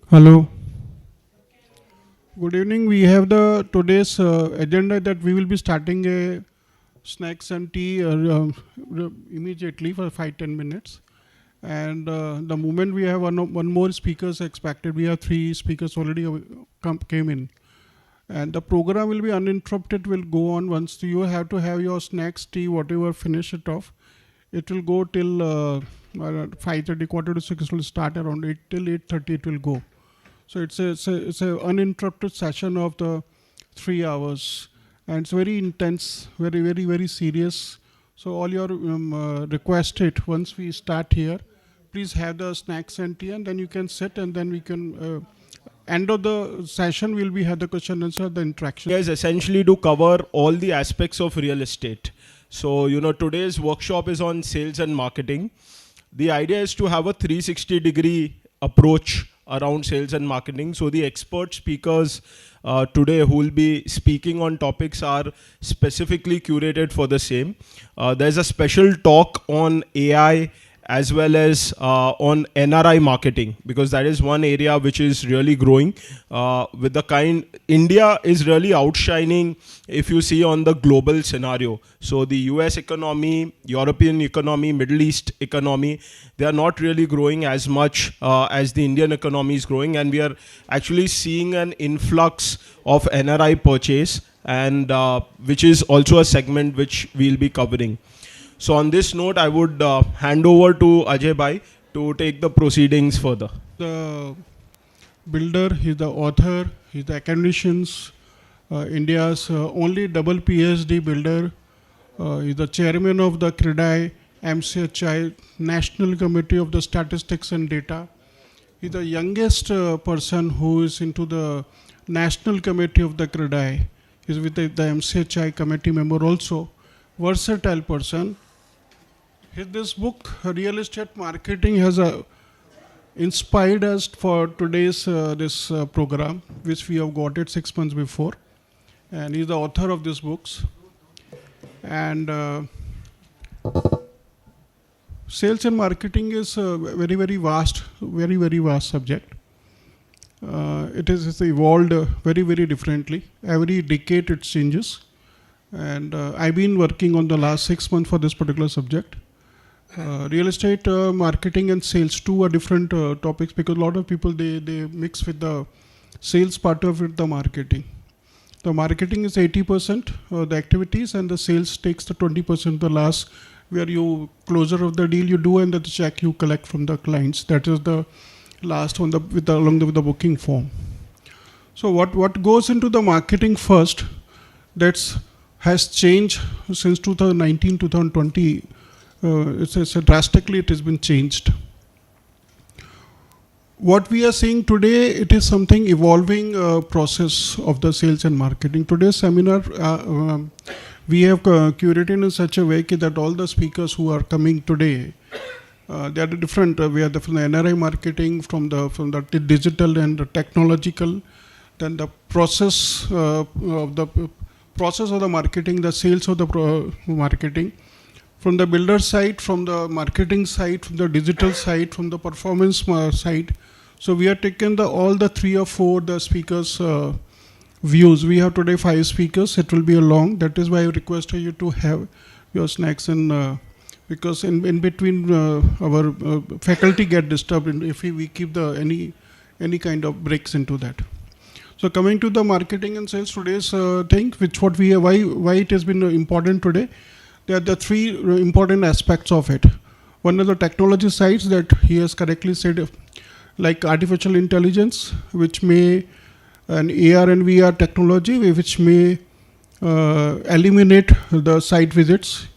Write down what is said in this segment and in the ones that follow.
Hello. Good evening. We have the today's agenda that we will be starting a snacks and tea immediately for 5-10 minutes. And the moment we have one more speakers expected, we have three speakers already came in. And the program will be uninterrupted, will go on once you have to have your snacks, tea, whatever, finish it off. It will go till 5:30, quarter to 6, it will start around 8 till 8:30 it will go. So it's a uninterrupted session of the 3 hours, and it's very intense, very serious. So all your requested once we start here, please have the snacks and tea, and then you can sit, and then we can. End of the session will be have the question answer, the interaction. Is essentially to cover all the aspects of real estate. So, today's workshop is on sales and marketing. The idea is to have a 360-degree approach around sales and marketing. So the expert speakers today who will be speaking on topics are specifically curated for the same. There's a special talk on AI as well as on NRI marketing, because that is one area which is really growing. With the kind, India is really outshining if you see on the global scenario. So the US economy, European economy, Middle East economy, they are not really growing as much as the Indian economy is growing, and we are actually seeing an influx of NRI purchase, and which is also a segment which we'll be covering. So on this note, I would hand over to Ajay Bhai to take the proceedings further. The builder, he's the author, he's the academicians, India's only double PhD builder. He's the chairman of the CREDAI, MCHI, National Committee of the Statistics and Data. He's the youngest person who is into the National Committee of the CREDAI. He's with the MCHI committee member also. Versatile person. This book, Real Estate Marketing, has inspired us for today's this program, which we have got it 6 months before. And he's the author of these books. And sales and marketing is a very vast subject. It's evolved very differently. Every decade it changes. And I've been working on the last 6 months for this particular subject. Real estate marketing and sales, two are different topics, because a lot of people they mix with the sales part of it, the marketing. The marketing is 80% the activities, and the sales takes the 20%, the last, where you closure of the deal you do, and the check you collect from the clients. That is the last one along with the booking form. So what goes into the marketing first, that's has changed since 2019, 2020. It's drastically it has been changed. What we are seeing today, it is something evolving process of the sales and marketing. Today's seminar we have curated in such a way that all the speakers who are coming today, they are different. We are from the NRI marketing, from the digital and the technological, then the process of the marketing, the sales of the marketing, from the builder side, from the marketing side, from the digital side, from the performance side. So we have taken all the 3 or 4 the speakers views. We have today 5 speakers. It will be a long. That is why I requested you to have your snacks, and because in between our faculty get disturbed if we keep any kind of breaks into that. So coming to the marketing and sales, today's thing, why it has been important today. There are the 3 important aspects of it. One is the technology sides that he has correctly said, like artificial intelligence, which may, an AR and VR technology, which may eliminate the site visits,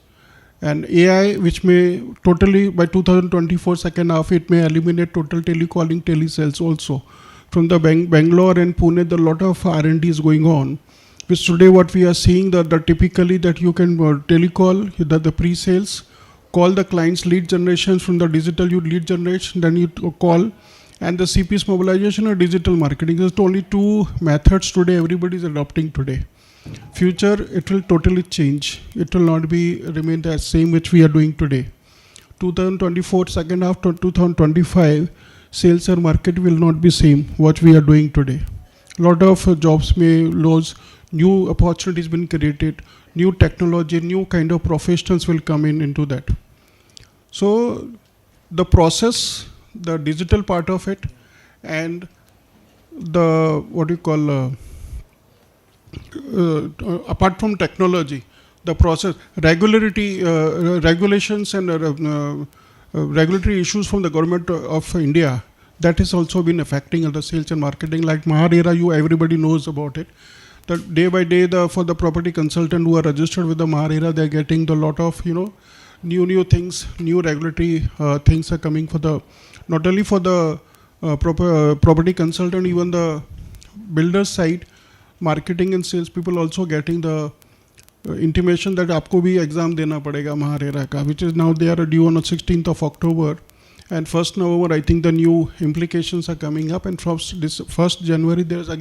and AI, which may totally, by 2024 second half, it may eliminate total telecalling, telesales also. From the Bangalore and Pune, there are a lot of R&D is going on. Which today what we are seeing that typically that you can telecall, the pre-sales, call the clients, lead generation from the digital, you lead generation, then you call, and the CPS mobilization or digital marketing. There's only 2 methods today everybody is adopting today. Future, it will totally change. It will not remain the same which we are doing today. 2024 second half to 2025, sales and market will not be same what we are doing today. Lot of jobs may lose, new opportunities been created, new technology, new kind of professionals will come in into that. So the process, the digital part of it, and the what you call apart from technology, the process, regulations and regulatory issues from the government of India, that has also been affecting the sales and marketing. Like Maharera, everybody knows about it. That day by day, for the property consultant who are registered with the Maharera, they're getting the lot of new things, new regulatory things are coming for the, not only for the property consultant, even the builder side, marketing and sales people also getting the intimation that आपको भी exam देना पड़ेगा महारेरा का, which is now they are due on the 16th of October, and 1st November I think the new implications are coming up, and from this 1st January there's a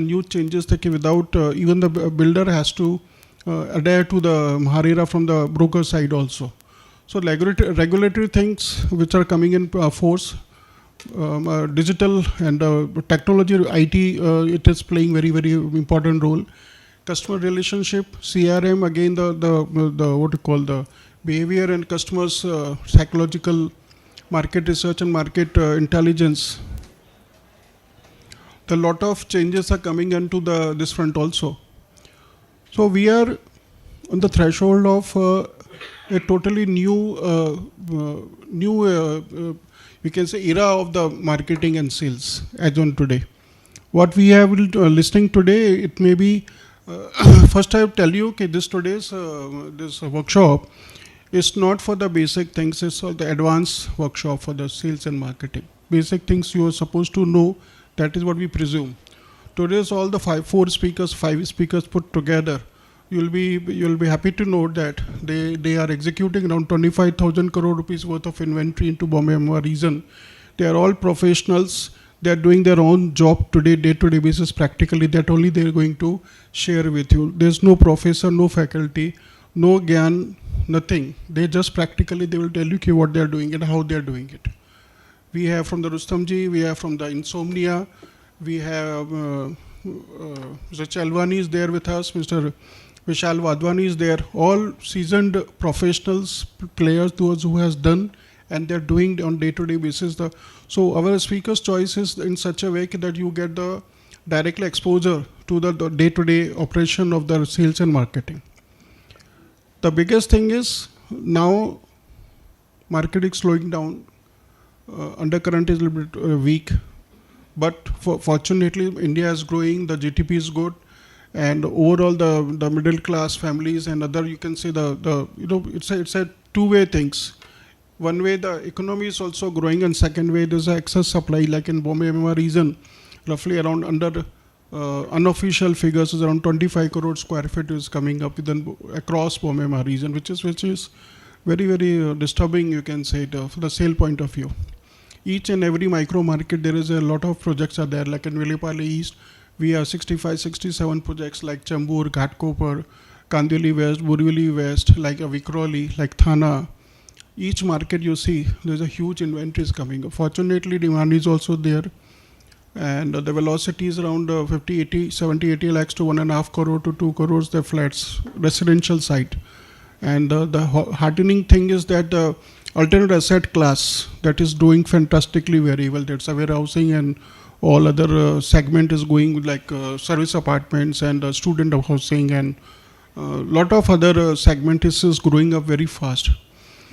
new changes that without even the builder has to adhere to the Maharera from the broker side also. So regulatory things which are coming in force, digital and technology, IT, it is playing very important role. Customer relationship, CRM, again the what you call the behavior and customers psychological, market research and market intelligence. The lot of changes are coming into this front also. So we are on the threshold of a totally new we can say era of the marketing and sales as on today. What we have listening today, it may be first I will tell you that today's this workshop is not for the basic things, it's for the advanced workshop for the sales and marketing. Basic things you are supposed to know, that is what we presume. Today's all the five speakers put together, you'll be happy to note that they are executing around 25,000 crore rupees worth of inventory into Bombay MMR region. They are all professionals. They are doing their own job today, day-to-day basis practically. That only they are going to share with you. There's no professor, no faculty, no gyan, nothing. They just practically, they will tell you what they are doing and how they are doing it. We have from the Rustamji, we have from the Insomnia, we have Mr. Chalwani is there with us, Mr. Vishal Wadhwani is there. All seasoned professionals, players, those who has done and they're doing on day-to-day basis. So our speaker's choice is in such a way that you get the direct exposure to the day-to-day operation of the sales and marketing. The biggest thing is now market is slowing down. Undercurrent is a little bit weak, but fortunately India is growing, the GDP is good, and overall the middle class families and other, you can say it's a two-way things. One way the economy is also growing, and second way there's an excess supply, like in Bombay MMR region, roughly around under unofficial figures is around 25 crore square feet is coming up across Bombay MMR region, which is very disturbing, you can say, from the sale point of view. Each and every micro market there is a lot of projects are there, like in Vilepalli East we have 67 projects like Chambur, Ghatkopar, Kandivali West, Borivali West, like Vikroli, like Thana. Each market you see, there's a huge inventory is coming. Fortunately, demand is also there, and the velocity is around 70, 80 lakhs to 1.5 crore to 2 crores, the flats, residential site. And the heartening thing is that the alternate asset class that is doing fantastically very well. That's a warehousing and all other segment is going with like service apartments and student housing, and lot of other segment is growing up very fast.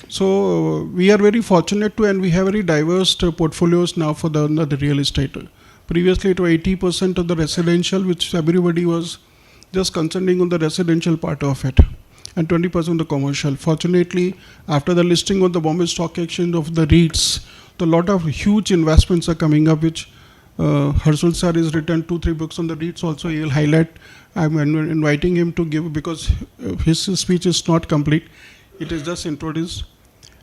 So we are very fortunate to, and we have very diverse portfolios now for the real estate. Previously it was 80% of the residential, which everybody was just concentrating on the residential part of it, and 20% the commercial. Fortunately, after the listing on the Bombay Stock Exchange of the REITs, a lot of huge investments are coming up, which Harshul sir has written 2-3 books on the REITs also. He will highlight. I'm inviting him to give, because his speech is not complete. It is just introduced.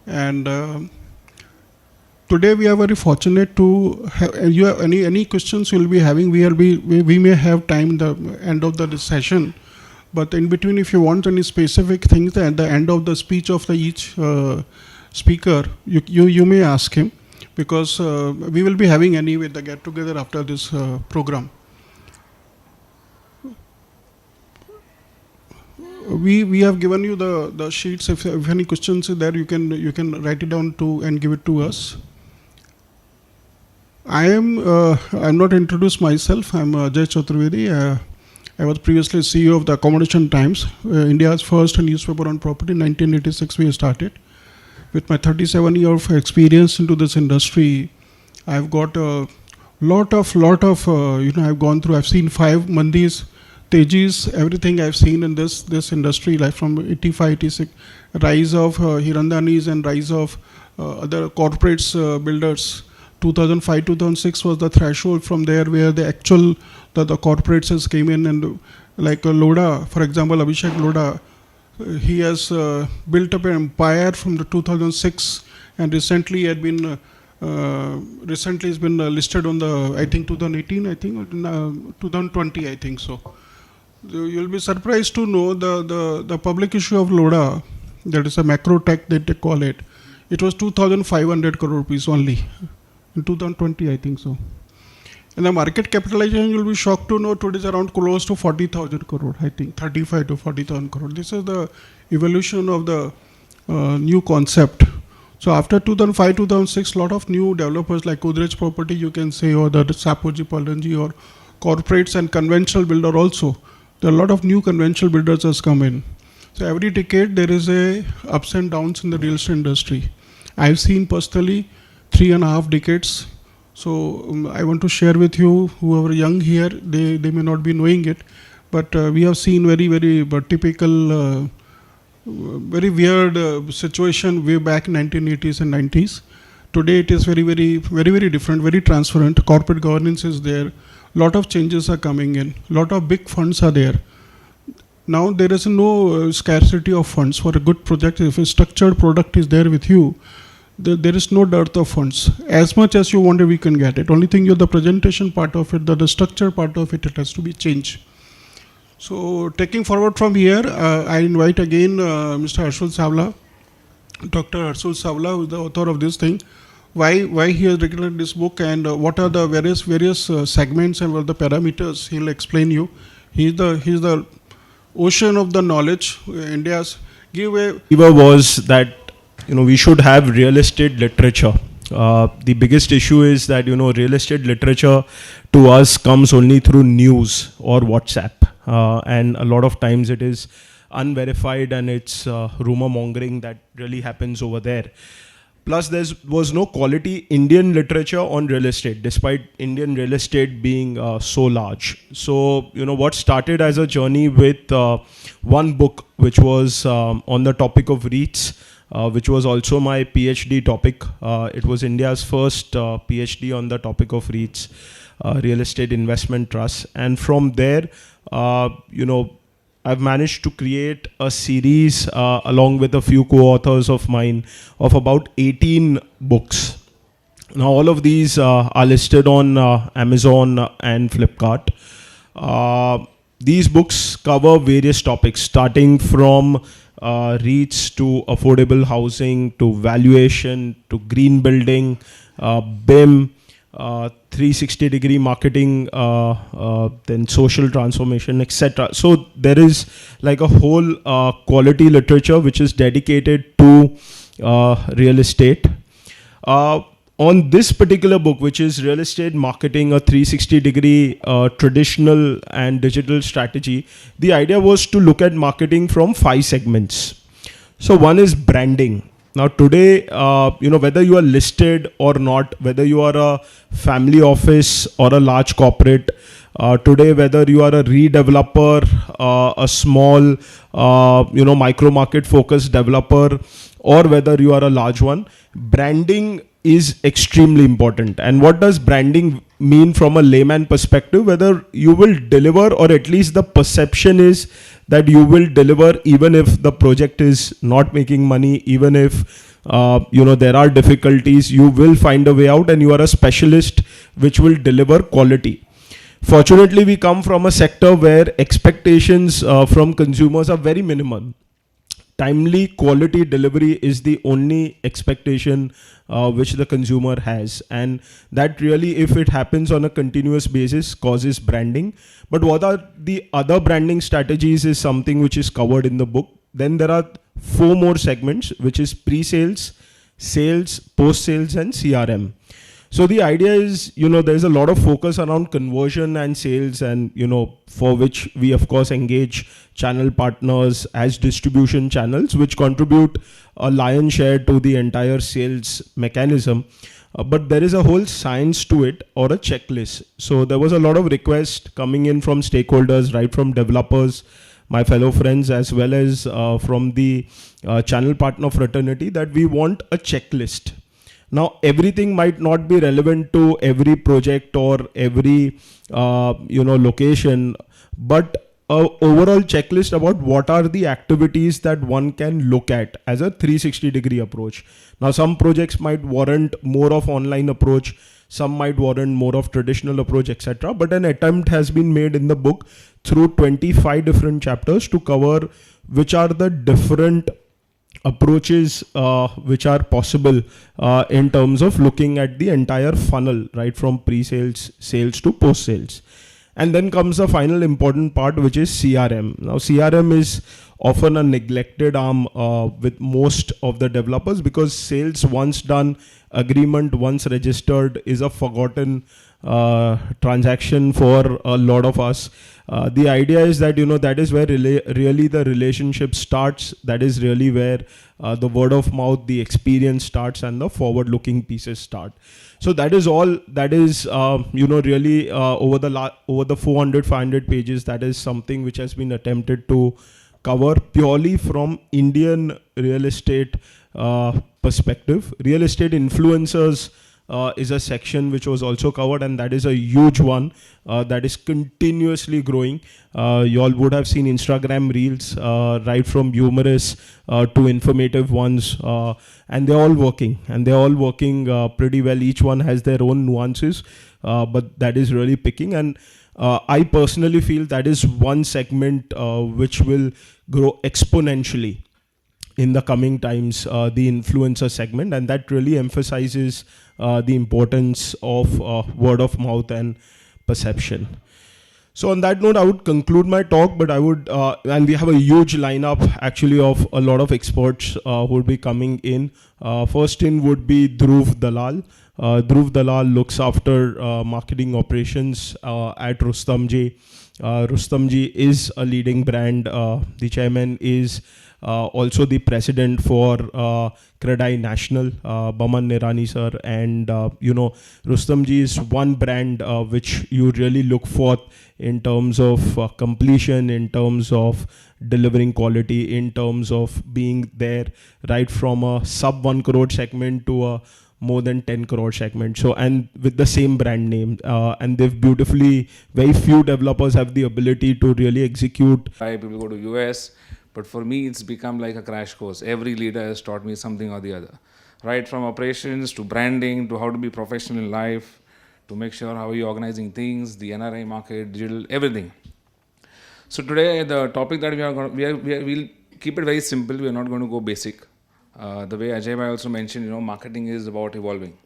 And today we are very fortunate to have, you have any questions you will be having, we may have time in the end of the session. But in between, if you want any specific things at the end of the speech of each speaker, you may ask him. because we will be having anyway the get together after this program. We have given you the sheets. If any questions is there, you can write it down to and give it to us. I'm not introduced myself. I'm Ajay Chaturvedi. I was previously CEO of the Accommodation Times, India's first newspaper on property. In 1986 we started. With my 37 years of experience into this industry, I've got a lot of I've gone through. I've seen 5 Mandis, Tejis, everything I've seen in this industry, like from 85, 86, rise of Hirandanis and rise of other corporates, builders. 2005, 2006 was the threshold. From there, where the actual the corporates came in, and like Loda, for example, Abhishek Loda, he has built up an empire from the 2006, and recently has been listed on the, I think 2018, I think, or 2020, I think so. You'll be surprised to know the public issue of Loda, that is a macro tech that they call it. It was 2,500 crore rupees only in 2020, I think so. And the market capitalization, you'll be shocked to know today is around close to 40,000 crore, I think 35 to 40,000 crore. This is the evolution of the new concept. So after 2005, 2006, lot of new developers like Godrej Property, you can say, or the Sapoji Palanji, or corporates and conventional builder also. There are a lot of new conventional builders has come in. So every decade there is a ups and downs in the real estate industry. I've seen personally 3.5 decades. So I want to share with you, whoever young here, they may not be knowing it, but we have seen very typical, very weird situation way back in 1980s and 90s. Today it is very different, very transparent. Corporate governance is there. Lot of changes are coming in. Lot of big funds are there. Now there is no scarcity of funds for a good project. If a structured product is there with you, there is no dearth of funds. As much as you want, we can get it. Only thing, the presentation part of it, the structure part of it, it has to be changed. So taking forward from here, I invite again Mr. Harshul Savla, Dr. Harshul Savla, who is the author of this thing. Why he has written this book, and what are the various segments and what are the parameters, he'll explain you. He's the ocean of the knowledge. India's Fever was that we should have real estate literature. The biggest issue is that real estate literature to us comes only through news or WhatsApp, and a lot of times it is unverified, and it's rumor mongering that really happens over there. Plus, there was no quality Indian literature on real estate, despite Indian real estate being so large. So, what started as a journey with one book, which was on the topic of REITs, which was also my PhD topic. It was India's first PhD on the topic of REITs, Real Estate Investment Trust. And from there, I've managed to create a series along with a few co-authors of mine of about 18 books. Now all of these are listed on Amazon and Flipkart. These books cover various topics, starting from REITs to affordable housing, to valuation, to green building, BIM, 360-degree marketing, then social transformation, etc. So there is like a whole quality literature which is dedicated to real estate. On this particular book, which is Real Estate Marketing, a 360-degree traditional and digital strategy, the idea was to look at marketing from 5 segments. So one is branding. Now today, whether you are listed or not, whether you are a family office or a large corporate, today whether you are a redeveloper, a small, micro market focused developer, or whether you are a large one, branding is extremely important. And what does branding mean from a layman perspective? Whether you will deliver, or at least the perception is that you will deliver, even if the project is not making money, even if there are difficulties, you will find a way out, and you are a specialist which will deliver quality. Fortunately, we come from a sector where expectations from consumers are very minimal. timely quality delivery is the only expectation which the consumer has, and that really, if it happens on a continuous basis, causes branding. But what are the other branding strategies is something which is covered in the book. Then there are 4 more segments, which is pre-sales, sales, post-sales, and CRM. So the idea is, there's a lot of focus around conversion and sales, and, for which we of course engage channel partners as distribution channels, which contribute a lion's share to the entire sales mechanism. But there is a whole science to it, or a checklist. So there was a lot of requests coming in from stakeholders, right from developers, my fellow friends, as well as from the channel partner fraternity, that we want a checklist. Now, everything might not be relevant to every project or every location, but a overall checklist about what are the activities that one can look at as a 360-degree approach. Now, some projects might warrant more of online approach, some might warrant more of traditional approach, etc. But an attempt has been made in the book through 25 different chapters to cover which are the different approaches which are possible in terms of looking at the entire funnel, right from pre-sales, sales to post-sales. And then comes the final important part, which is CRM. Now, CRM is often a neglected arm with most of the developers, because sales once done, agreement once registered, is a forgotten transaction for a lot of us. The idea is that, that is where really the relationship starts. That is really where the word of mouth, the experience starts, and the forward-looking pieces start. So that is all. That is, really over the 400, 500 pages. That is something which has been attempted to cover purely from Indian real estate perspective. Real estate influencers is a section which was also covered, and that is a huge one that is continuously growing. You all would have seen Instagram reels, right from humorous to informative ones, and they're all working, pretty well. Each one has their own nuances, but that is really picking. And I personally feel that is one segment which will grow exponentially in the coming times, the influencer segment, and that really emphasizes the importance of word of mouth and perception. So on that note, I would conclude my talk, but I would, and we have a huge lineup actually of a lot of experts who will be coming in. First in would be Dhruv Dalal. Dhruv Dalal looks after marketing operations at Rustomjee. Rustomjee is a leading brand. The chairman is also the president for Credai National, Baman Nirani sir, and Rustomjee is one brand which you really look forth in terms of completion, in terms of delivering quality, in terms of being there right from a sub 1 crore segment to a more than 10 crore segment. So, and with the same brand name, and they've beautifully, very few developers have the ability to really execute. People go to US, but for me it's become like a crash course. Every leader has taught me something or the other, right from operations to branding to how to be professional in life, to make sure how you're organizing things, the NRI market, digital, everything. So today the topic that we'll keep it very simple. We are not going to go basic. The way Ajay Bhai also mentioned, marketing is about evolving.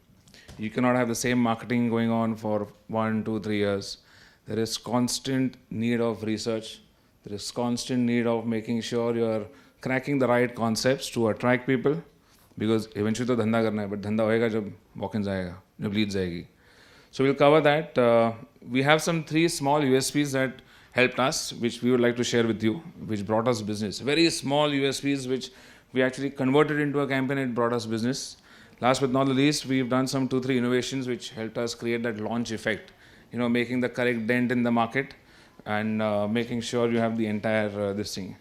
You cannot have the same marketing going on for 1, 2, 3 years. There is constant need of research. There is constant need of making sure you're cracking the right concepts to attract people, because eventually तो धंधा करना है, but धंधा होएगा जब walk-ins आएगा, जब leads आएगी. So we'll cover that. We have some 3 small USPs that helped us, which we would like to share with you, which brought us business. Very small USPs which we actually converted into a campaign and brought us business. Last but not the least, we've done some 2, 3 innovations which helped us create that launch effect, making the correct dent in the market and making sure you have the entire this thing.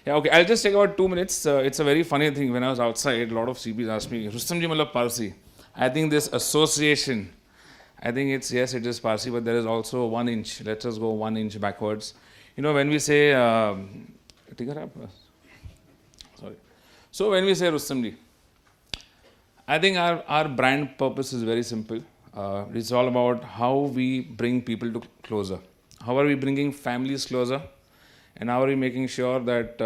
Yeah, okay, I'll just take about 2 minutes. It's a very funny thing. When I was outside, a lot of CPs asked me, Rustomjee malab Parsi. I think this association, I think it is Parsi, but there is also 1 inch. Let's just go 1 inch backwards. When we say, sorry. So when we say Rustomjee, I think our brand purpose is very simple. It's all about how we bring people to closer. How are we bringing families closer? And how are we making sure that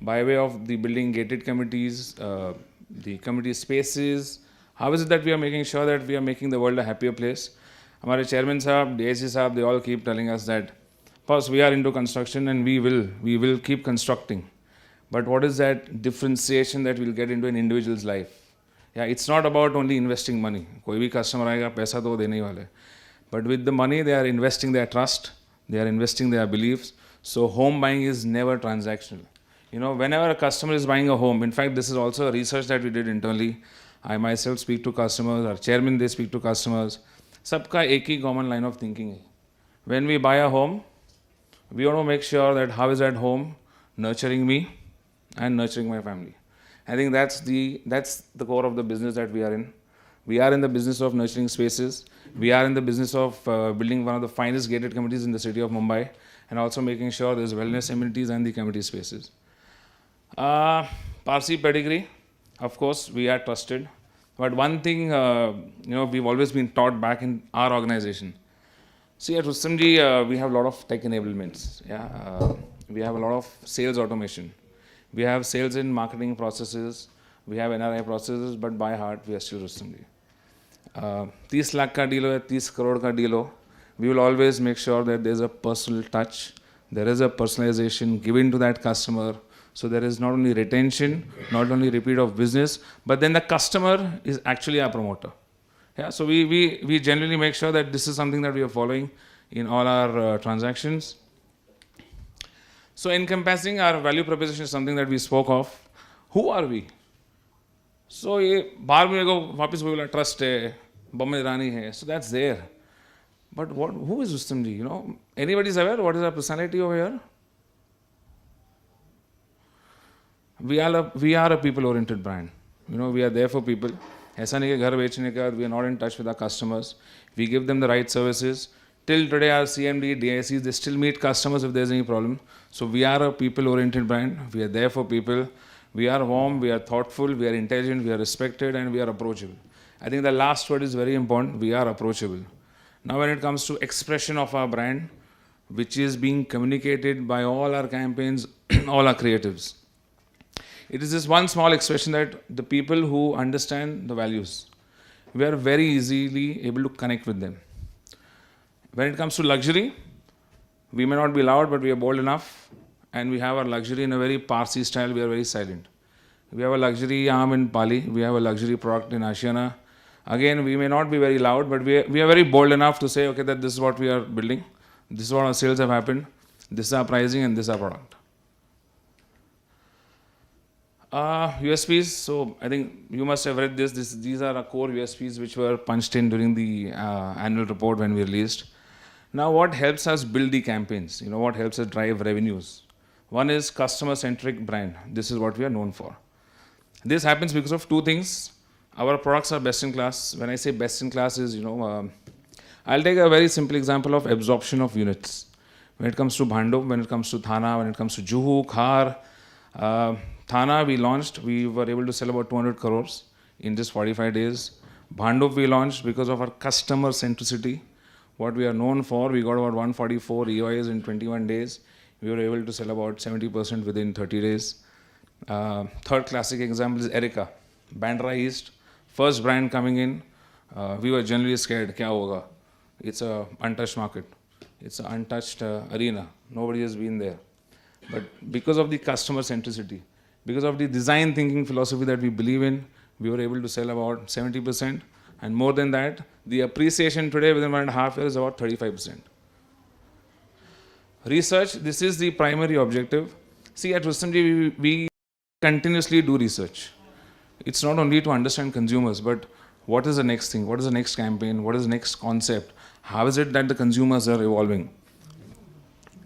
by way of the building gated committees, the committee spaces. How is it that we are making sure that we are making the world a happier place? Our chairman sahab, DAC sahab, they all keep telling us that, first, we are into construction and we will keep constructing. But what is that differentiation that we'll get into an individual's life? Yeah, it's not about only investing money. कोई भी customer आएगा पैसा तो देने ही वाले. But with the money, they are investing their trust, they are investing their beliefs. So home buying is never transactional. You know, whenever a customer is buying a home, in fact, this is also a research that we did internally. I myself speak to customers, our chairman, they speak to customers. सबका एक ही common line of thinking है. When we buy a home, we want to make sure that how is that home nurturing me and nurturing my family. I think that's the core of the business that we are in. We are in the business of nurturing spaces. We are in the business of building one of the finest gated communities in the city of Mumbai, and also making sure there's wellness amenities and the community spaces. Parsi pedigree, of course, we are trusted. But one thing, we've always been taught back in our organization. See, at Rustamji, we have a lot of tech enablements. Yeah, we have a lot of sales automation. We have sales and marketing processes. We have NRI processes, but by heart, we are still Rustamji. 30 lakh ka deal ho, 30 crore ka deal ho, we will always make sure that there's a personal touch, there is a personalization given to that customer. So there is not only retention, not only repeat of business, but then the customer is actually our promoter. Yeah, so we generally make sure that this is something that we are following in all our transactions. So encompassing our value proposition is something that we spoke of. Who are we? So ये बाहर में को वापस बोला trust है, बम्मे रानी है. So that's there. But who is Rustamji? You know, anybody is aware what is our personality over here? We are a people-oriented brand. You know, we are there for people. ऐसा नहीं कि घर बेचने का, we are not in touch with our customers. We give them the right services. Till today, our CMD, DICs, they still meet customers if there's any problem. So we are a people-oriented brand. We are there for people. We are warm, we are thoughtful, we are intelligent, we are respected, and we are approachable. I think the last word is very important. We are approachable. Now, when it comes to expression of our brand, which is being communicated by all our campaigns, all our creatives, it is this one small expression that the people who understand the values, we are very easily able to connect with them. When it comes to luxury, we may not be loud, but we are bold enough, and we have our luxury in a very Parsi style. We are very silent. We have a luxury arm in Pali. We have a luxury product in Ashiana. Again, we may not be very loud, but we are very bold enough to say, okay, that this is what we are building. This is what our sales have happened. This is our pricing, and this is our product. USPs. So I think you must have read this. These are our core USPs which were punched in during the annual report when we released. Now, what helps us build the campaigns? You know, what helps us drive revenues? One is customer-centric brand. This is what we are known for. This happens because of two things. Our products are best in class. When I say best in class is, I'll take a very simple example of absorption of units. When it comes to Bhandup, when it comes to Thana, when it comes to Juhu, Khar, Thana we launched, we were able to sell about 200 crores in just 45 days. Bhandup we launched because of our customer centricity. What we are known for, we got about 144 EOIs in 21 days. We were able to sell about 70% within 30 days. Third classic example is Erica, Bandra East. First brand coming in, we were generally scared, kya hoga? It's an untouched market. It's an untouched arena. Nobody has been there. But because of the customer centricity, because of the design thinking philosophy that we believe in, we were able to sell about 70%. And more than that, the appreciation today within 1.5 years is about 35%. Research, this is the primary objective. See, at Rustamji, we continuously do research. It's not only to understand consumers, but what is the next thing? What is the next campaign? What is the next concept? How is it that the consumers are evolving?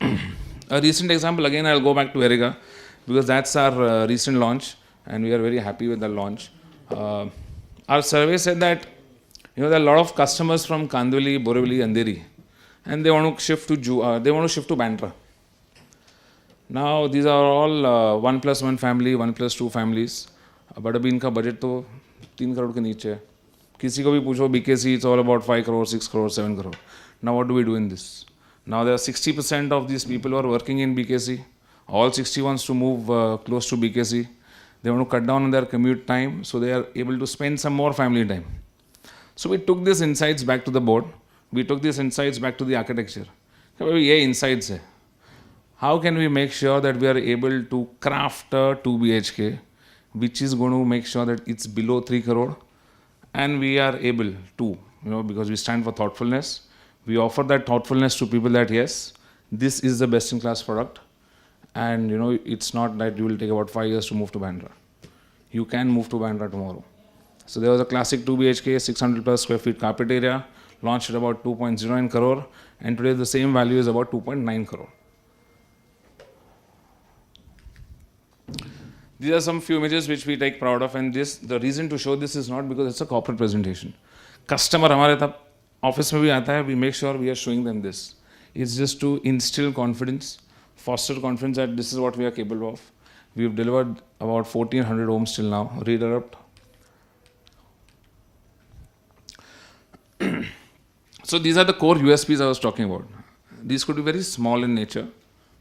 A recent example, again, I'll go back to Erica, because that's our recent launch, and we are very happy with the launch. Our survey said that there are a lot of customers from Kandvali, Borivali, Andheri, and they want to shift to Bandra. Now these are all 1+1 family, 1+2 families, but अभी इनका budget तो 3 crore के नीचे है. किसी को भी पूछो BKC, it's all about 5 crore, 6 crore, 7 crore. Now what do we do in this? Now there are 60% of these people who are working in BKC All 60 wants to move close to BKC. They want to cut down on their commute time so they are able to spend some more family time. So we took these insights back to the board. We took these insights back to the architecture. ये insights है. How can we make sure that we are able to craft a 2 BHK which is going to make sure that it's below 3 crore, and we are able to, because we stand for thoughtfulness, we offer that thoughtfulness to people that yes, this is the best in class product, and it's not that you will take about 5 years to move to Bandra. You can move to Bandra tomorrow. So there was a classic 2 BHK, 600 plus square feet carpet area, launched at about 2.09 crore, and today the same value is about 2.9 crore. These are some few images which we take proud of, and the reason to show this is not because it's a corporate presentation. Customer हमारे तब office में भी आता है, we make sure we are showing them this. It's just to instill confidence, foster confidence that this is what we are capable of. We've delivered about 1,400 homes till now. Reinterrupt. So these are the core USPs I was talking about. These could be very small in nature,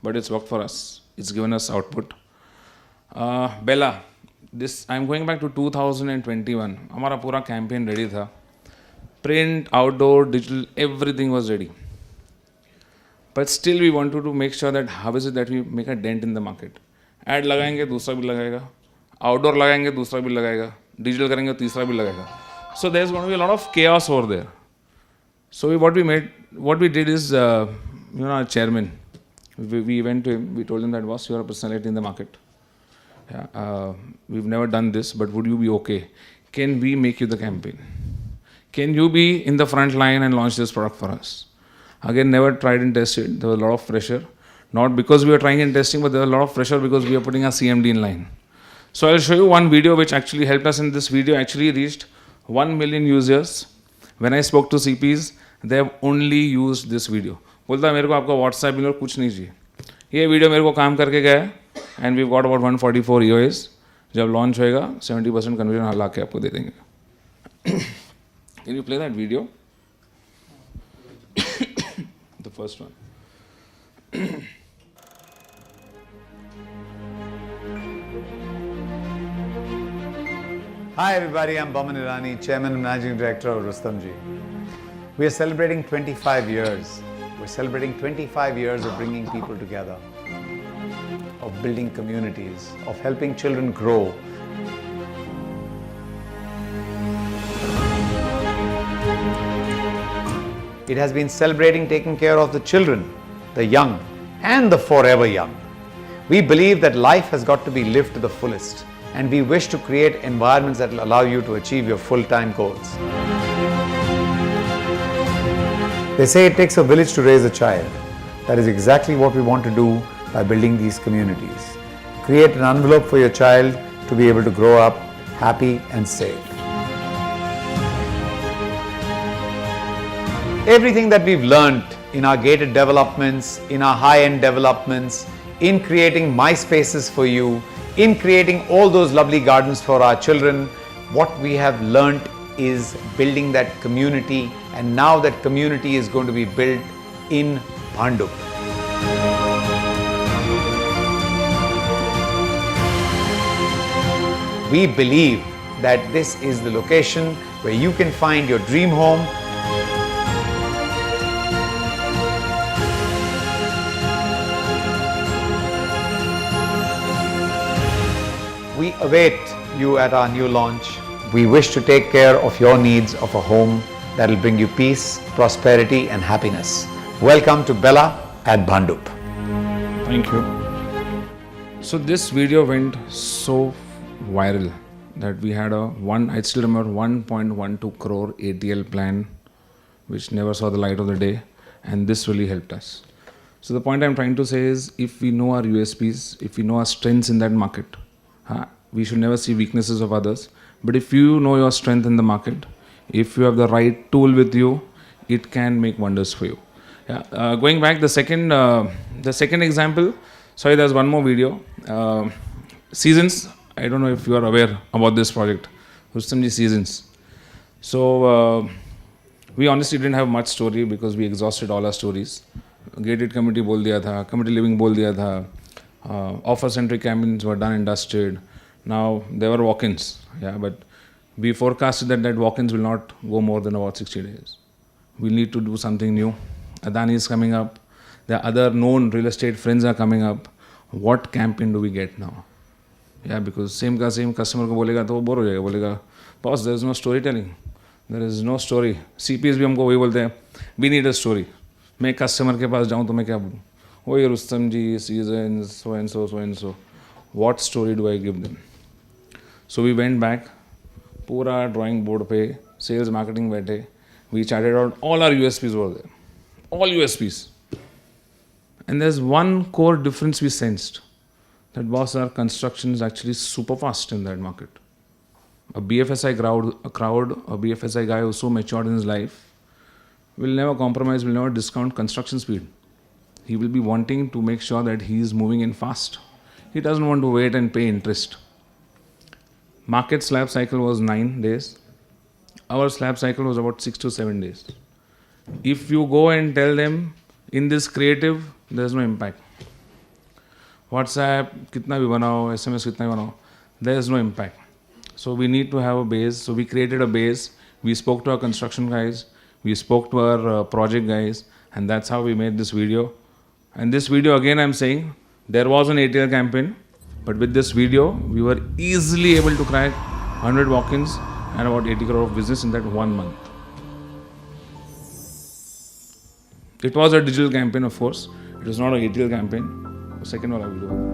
but it's worked for us. It's given us output. Bella, I'm going back to 2021. हमारा पूरा campaign ready था. Print, outdoor, digital, everything was ready. But still we wanted to make sure that how is it that we make a dent in the market. Ad लगाएंगे दूसरा भी लगाएगा. Outdoor लगाएंगे दूसरा भी लगाएगा. Digital करेंगे तीसरा भी लगाएगा. So there's going to be a lot of chaos over there. So what we did is, our chairman, we went to him, we told him that, boss, you are a personality in the market. We've never done this, but would you be okay? Can we make you the campaign? Can you be in the front line and launch this product for us? Again, never tried and tested. There was a lot of pressure. Not because we were trying and testing, but there was a lot of pressure because we are putting our CMD in line. So I'll show you one video which actually helped us, and this video actually reached 1 million users. When I spoke to CPs, they have only used this video. बोलता मेरे को आपका WhatsApp मिलो कुछ नहीं चाहिए. ये video मेरे को काम करके गया है, and we've got about 144 EOAs. जब लॉन्च होएगा 70% कन्वर्जन ला के आपको दे देंगे. Can you play that video? The first one. Hi everybody, I'm Baman Irani, Chairman and Managing Director of Rustamji. We are celebrating 25 years. We're celebrating 25 years of bringing people together, of building communities, of helping children grow. It has been celebrating taking care of the children, the young, and the forever young. We believe that life has got to be lived to the fullest, and we wish to create environments that will allow you to achieve your full-time goals. They say it takes a village to raise a child. That is exactly what we want to do by building these communities. Create an envelope for your child to be able to grow up happy and safe. Everything that we've learned in our gated developments, in our high-end developments, in creating my spaces for you, in creating all those lovely gardens for our children, what we have learned is building that community, and now that community is going to be built in Bhandup. We believe that this is the location where you can find your dream home. We await you at our new launch. We wish to take care of your needs of a home that will bring you peace, prosperity and happiness. Welcome to Bella at Bhandup. Thank you. So this video went so viral that we had I still remember 1.12 crore ATL plan which never saw the light of the day, and this really helped us. So the point I'm trying to say is, if we know our USPs, if we know our strengths in that market, we should never see weaknesses of others. But if you know your strength in the market, if you have the right tool with you, it can make wonders for you. Going back, the second example. Sorry, there's one more video. Seasons. I don't know if you are aware about this project, Rustamji Seasons. So we honestly didn't have much story because we exhausted all our stories. Gated community बोल दिया था, community living बोल दिया था, Offer-centric campaigns were done and dusted. Now, there were walk-ins, yeah, but we forecasted that walk-ins will not go more than about 60 days. We need to do something new. Adani is coming up. The other known real estate friends are coming up. What campaign do we get now? Yeah, because same customer को बोलेगा तो वो bore हो जाएगा, बोलेगा boss, there is no storytelling. There is no story. CPs भी हमको वही बोलते हैं, we need a story. मैं कस्टमर के पास जाऊँ तो मैं क्या बोलूँ? वही रुस्तम जी, seasons, so and so, so and so. What story do I give them? So we went back, पूरा drawing board पे sales marketing बैठे, we charted out all our USPs were there, all USPs. And there's one core difference we sensed, that boss, our construction is actually super fast in that market. A BFSI crowd, a BFSI guy who's so matured in his life will never compromise, will never discount construction speed. He will be wanting to make sure that he is moving in fast. He doesn't want to wait and pay interest. Market slab cycle was 9 days. Our slab cycle was about 6 to 7 days. If you go and tell them in this creative, there's no impact. WhatsApp, kitna bhi banao, SMS kitna bhi banao, there is no impact. So we need to have a base. So we created a base. We spoke to our construction guys. We spoke to our project guys. And that's how we made this video. And this video, again, I'm saying, there was an ATL campaign. But with this video, we were easily able to crack 100 walk-ins and about 80 crore of business in that 1 month. It was a digital campaign, of course. It was not an ATL campaign. The second one I will do.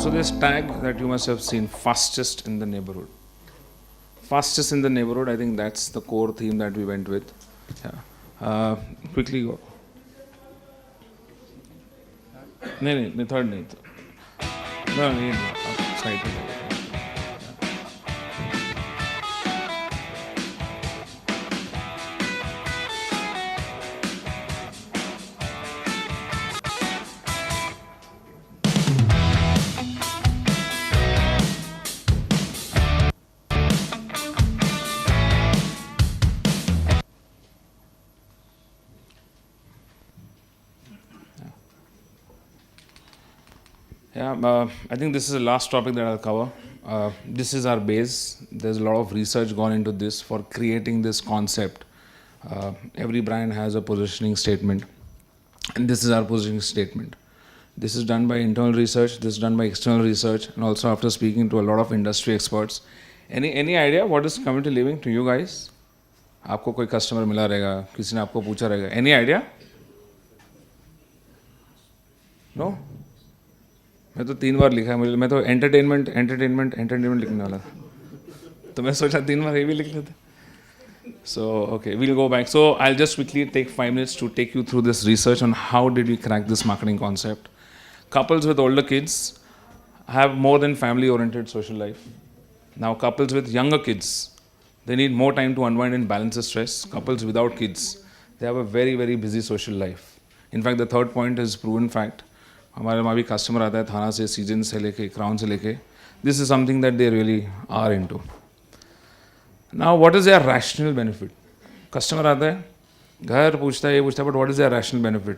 So this tag that you must have seen, fastest in the neighborhood. Fastest in the neighborhood, I think that's the core theme that we went with. Yeah. Quickly go. नहीं third नहीं. No, side. Yeah, I think this is the last topic that I'll cover. This is our base. There's a lot of research gone into this for creating this concept. Every brand has a positioning statement, and this is our positioning statement. This is done by internal research, this is done by external research, and also after speaking to a lot of industry experts. Any idea what is community living to you guys? आपको कोई customer मिला रहेगा, किसी ने आपको पूछा रहेगा. Any idea? No? मैं तो 3 बार लिखा है, मैं तो एंटरटेनमेंट लिखने वाला था. तो मैं सोचा 3 बार ये भी लिख लेते. So, okay, we'll go back. So, I'll just quickly take 5 minutes to take you through this research on how did we crack this marketing concept. Couples with older kids have more than family-oriented social life. Now, couples with younger kids, they need more time to unwind and balance the stress. Couples without kids, they have a very, very busy social life. In fact, the third point is proven fact. हमारे वहाँ भी customer आता है थाना से, season से लेके, crown से लेके. This is something that they really are into. Now, what is their rational benefit? Customer आता है, घर पूछता है, ये पूछता है, but what is their rational benefit?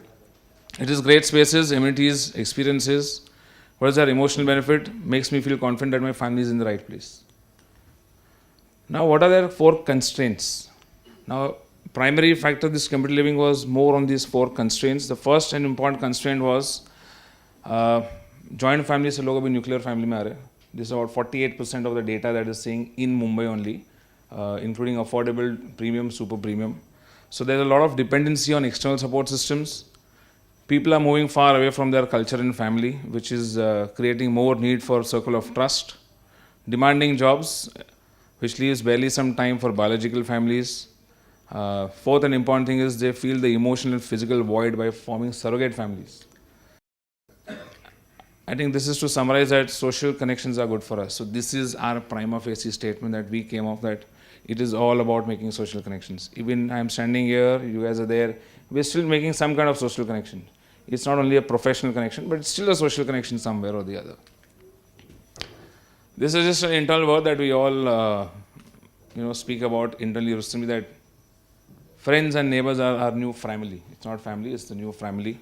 It is great spaces, amenities, experiences. What is their emotional benefit? Makes me feel confident that my family is in the right place. Now, what are their 4 constraints? Now, primary factor of this community living was more on these 4 constraints. The first and important constraint was joint family से लोग अभी nuclear family में आ रहे हैं. This is about 48% of the data that is seeing in Mumbai only. Including affordable, premium, super premium. So there's a lot of dependency on external support systems. People are moving far away from their culture and family, which is creating more need for circle of trust. Demanding jobs, which leaves barely some time for biological families. Fourth and important thing is they feel the emotional and physical void by forming surrogate families. I think this is to summarize that social connections are good for us. So this is our prima facie statement that we came off that it is all about making social connections. Even I'm standing here, you guys are there, we're still making some kind of social connection. It's not only a professional connection, but it's still a social connection somewhere or the other. This is just an internal word that we all speak about internally recently, that friends and neighbors are our new family. It's not family, it's the new family.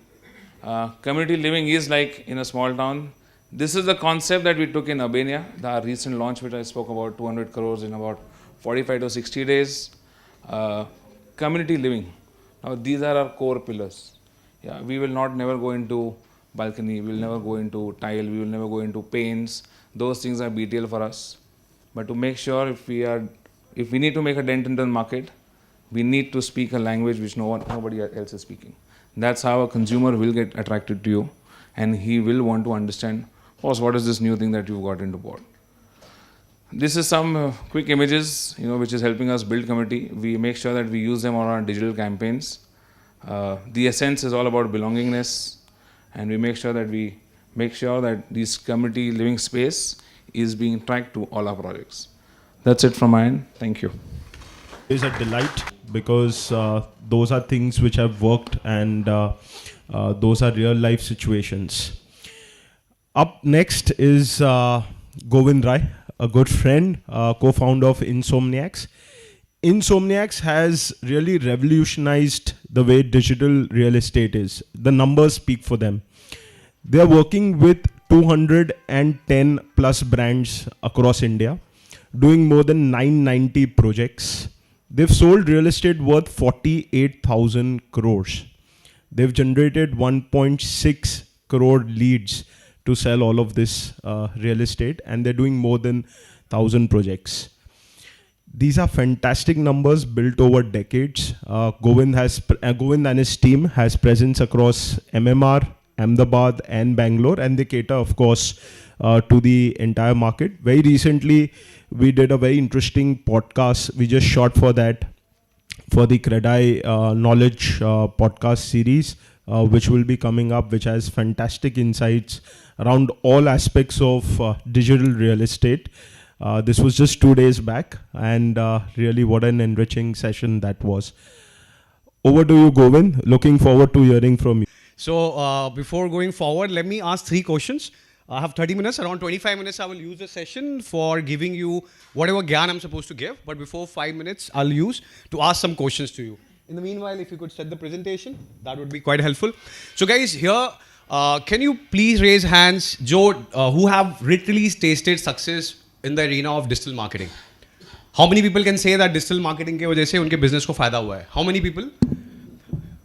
Community living is like in a small town. This is the concept that we took in Albania, the recent launch which I spoke about, 200 crores in about 45 to 60 days. Community living. Now these are our core pillars. Yeah, we will not never go into balcony, we will never go into tile, we will never go into paints. Those things are BTL for us. But to make sure if we need to make a dent into the market, we need to speak a language which nobody else is speaking. That's how a consumer will get attracted to you, and he will want to understand, what is this new thing that you've got into board. This is some quick images, which is helping us build community. We make sure that we use them on our digital campaigns. The essence is all about belongingness, and we make sure that this community living space is being tracked to all our projects. That's it from my end. Thank you. Is a delight because those are things which have worked, and those are real life situations. Up next is Govind Rai, a good friend, co-founder of Insomniacs. Insomniacs has really revolutionized the way digital real estate is. The numbers speak for them. They are working with 210 plus brands across India, doing more than 990 projects. They've sold real estate worth 48,000 crores. They've generated 1.6 crore leads to sell all of this real estate, and they're doing more than 1,000 projects. These are fantastic numbers built over decades. Govind and his team has presence across MMR, Ahmedabad and Bangalore, and they cater, of course, to the entire market. Very recently, we did a very interesting podcast. We just shot for that, for the Credai Knowledge podcast series, which will be coming up, which has fantastic insights around all aspects of digital real estate. This was just 2 days back, and really what an enriching session that was. Over to you, Govind. Looking forward to hearing from you. So before going forward, let me ask 3 questions. I have 30 minutes, around 25 minutes I will use the session for giving you whatever gyan I'm supposed to give, but before 5 minutes I'll use to ask some questions to you. In the meanwhile, if you could set the presentation, that would be quite helpful. So guys, here, can you please raise hands, Joe, who have literally tasted success in the arena of digital marketing? How many people can say that digital marketing के वजह से उनके business को फायदा हुआ है? How many people?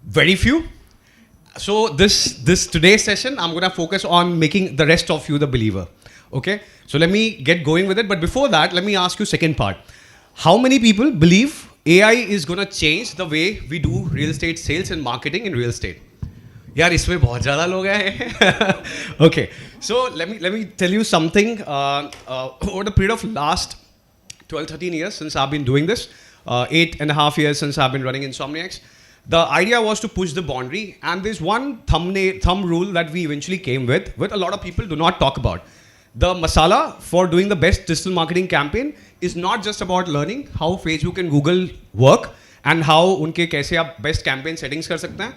Very few. So this today's session, I'm going to focus on making the rest of you the believer. Okay? So let me get going with it. But before that, let me ask you second part. How many people believe AI is going to change the way we do real estate sales and marketing in real estate? यार इसमें बहुत ज़्यादा लोग हैं. Okay. So let me tell you something. Over the period of last 12, 13 years since I've been doing this. 8.5 years since I've been running Insomniacs. The idea was to push the boundary, and there's one thumb rule that we eventually came with a lot of people do not talk about. The masala for doing the best digital marketing campaign is not just about learning how Facebook and Google work and how unke kaise aap best campaign settings kar sakte hain.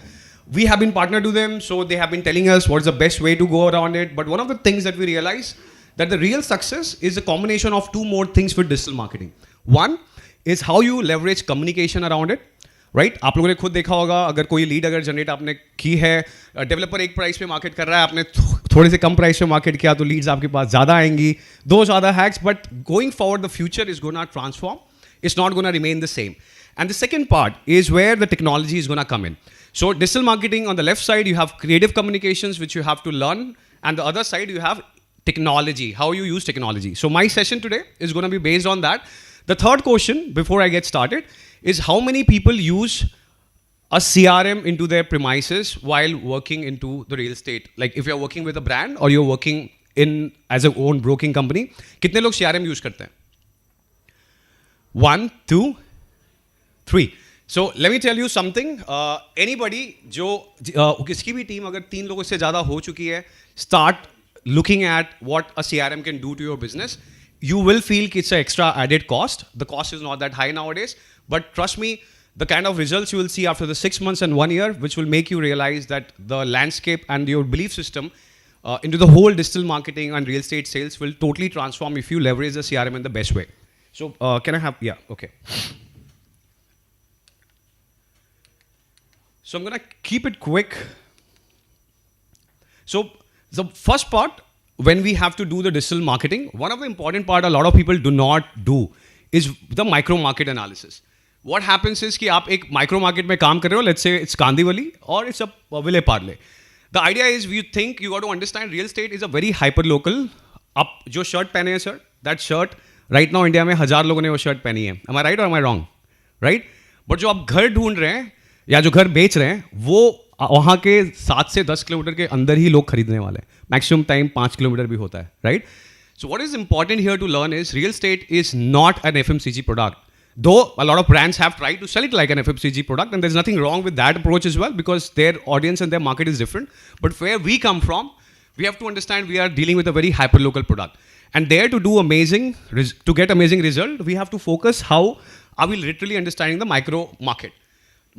We have been partnered to them, so they have been telling us what's the best way to go around it. But one of the things that we realize that the real success is a combination of two more things with digital marketing. One is how you leverage communication around it. Right आप लोगों ने खुद देखा होगा, अगर कोई lead अगर generate आपने की है, डेवलपर एक प्राइस पे मार्केट कर रहा है, आपने थोड़े से कम प्राइस पे मार्केट किया तो लीड्स आपके पास ज़्यादा आएंगी. Those are the hacks, but going forward the future is gonna transform. It's not going to remain the same. And the second part is where the technology is going to come in. So digital marketing, on the left side, you have creative communications, which you have to learn. And the other side, you have technology, how you use technology. So my session today is going to be based on that. The third question, before I get started, is how many people use a CRM into their premises while working into the real estate? Like if you're working with a brand or you're working in as a own broking company, कितने लोग CRM use करते हैं? 1, 2, 3. So let me tell you something. Anybody जो किसकी भी team अगर 3 लोगों से ज़्यादा हो चुकी है, start looking at what a CRM can do to your business. You will feel it's an extra added cost. The cost is not that high nowadays, but trust me, the kind of results you will see after the 6 months and 1 year, which will make you realize that the landscape and your belief system into the whole digital marketing and real estate sales will totally transform if you leverage the CRM in the best way. So can I have, yeah, okay. So I'm going to keep it quick. So the first part, when we have to do the digital marketing, one of the important part a lot of people do not do is the micro market analysis. What happens is कि आप एक micro market में काम कर रहे हो, let's say it's Kandivali or it's a Ville Parle. The idea is you think you got to understand real estate is a very hyper local. आप जो shirt पहने हैं sir, that shirt right now India में 1000 लोगों ने वो shirt पहनी है. Am I right or am I wrong? Right? But जो आप घर ढूंढ रहे हैं या जो घर बेच रहे हैं वो वहाँ के 7 से 10 किलोमीटर के अंदर ही लोग खरीदने वाले हैं. मैक्सिमम टाइम 5 किलोमीटर भी होता है. Right? So what is important here to learn is real estate is not an FMCG product. Though a lot of brands have tried to sell it like an FMCG product, and there's nothing wrong with that approach as well because their audience and their market is different. But where we come from, we have to understand we are dealing with a very hyper-local product. And there to do to get amazing result, we have to focus how are we literally understanding the micro market.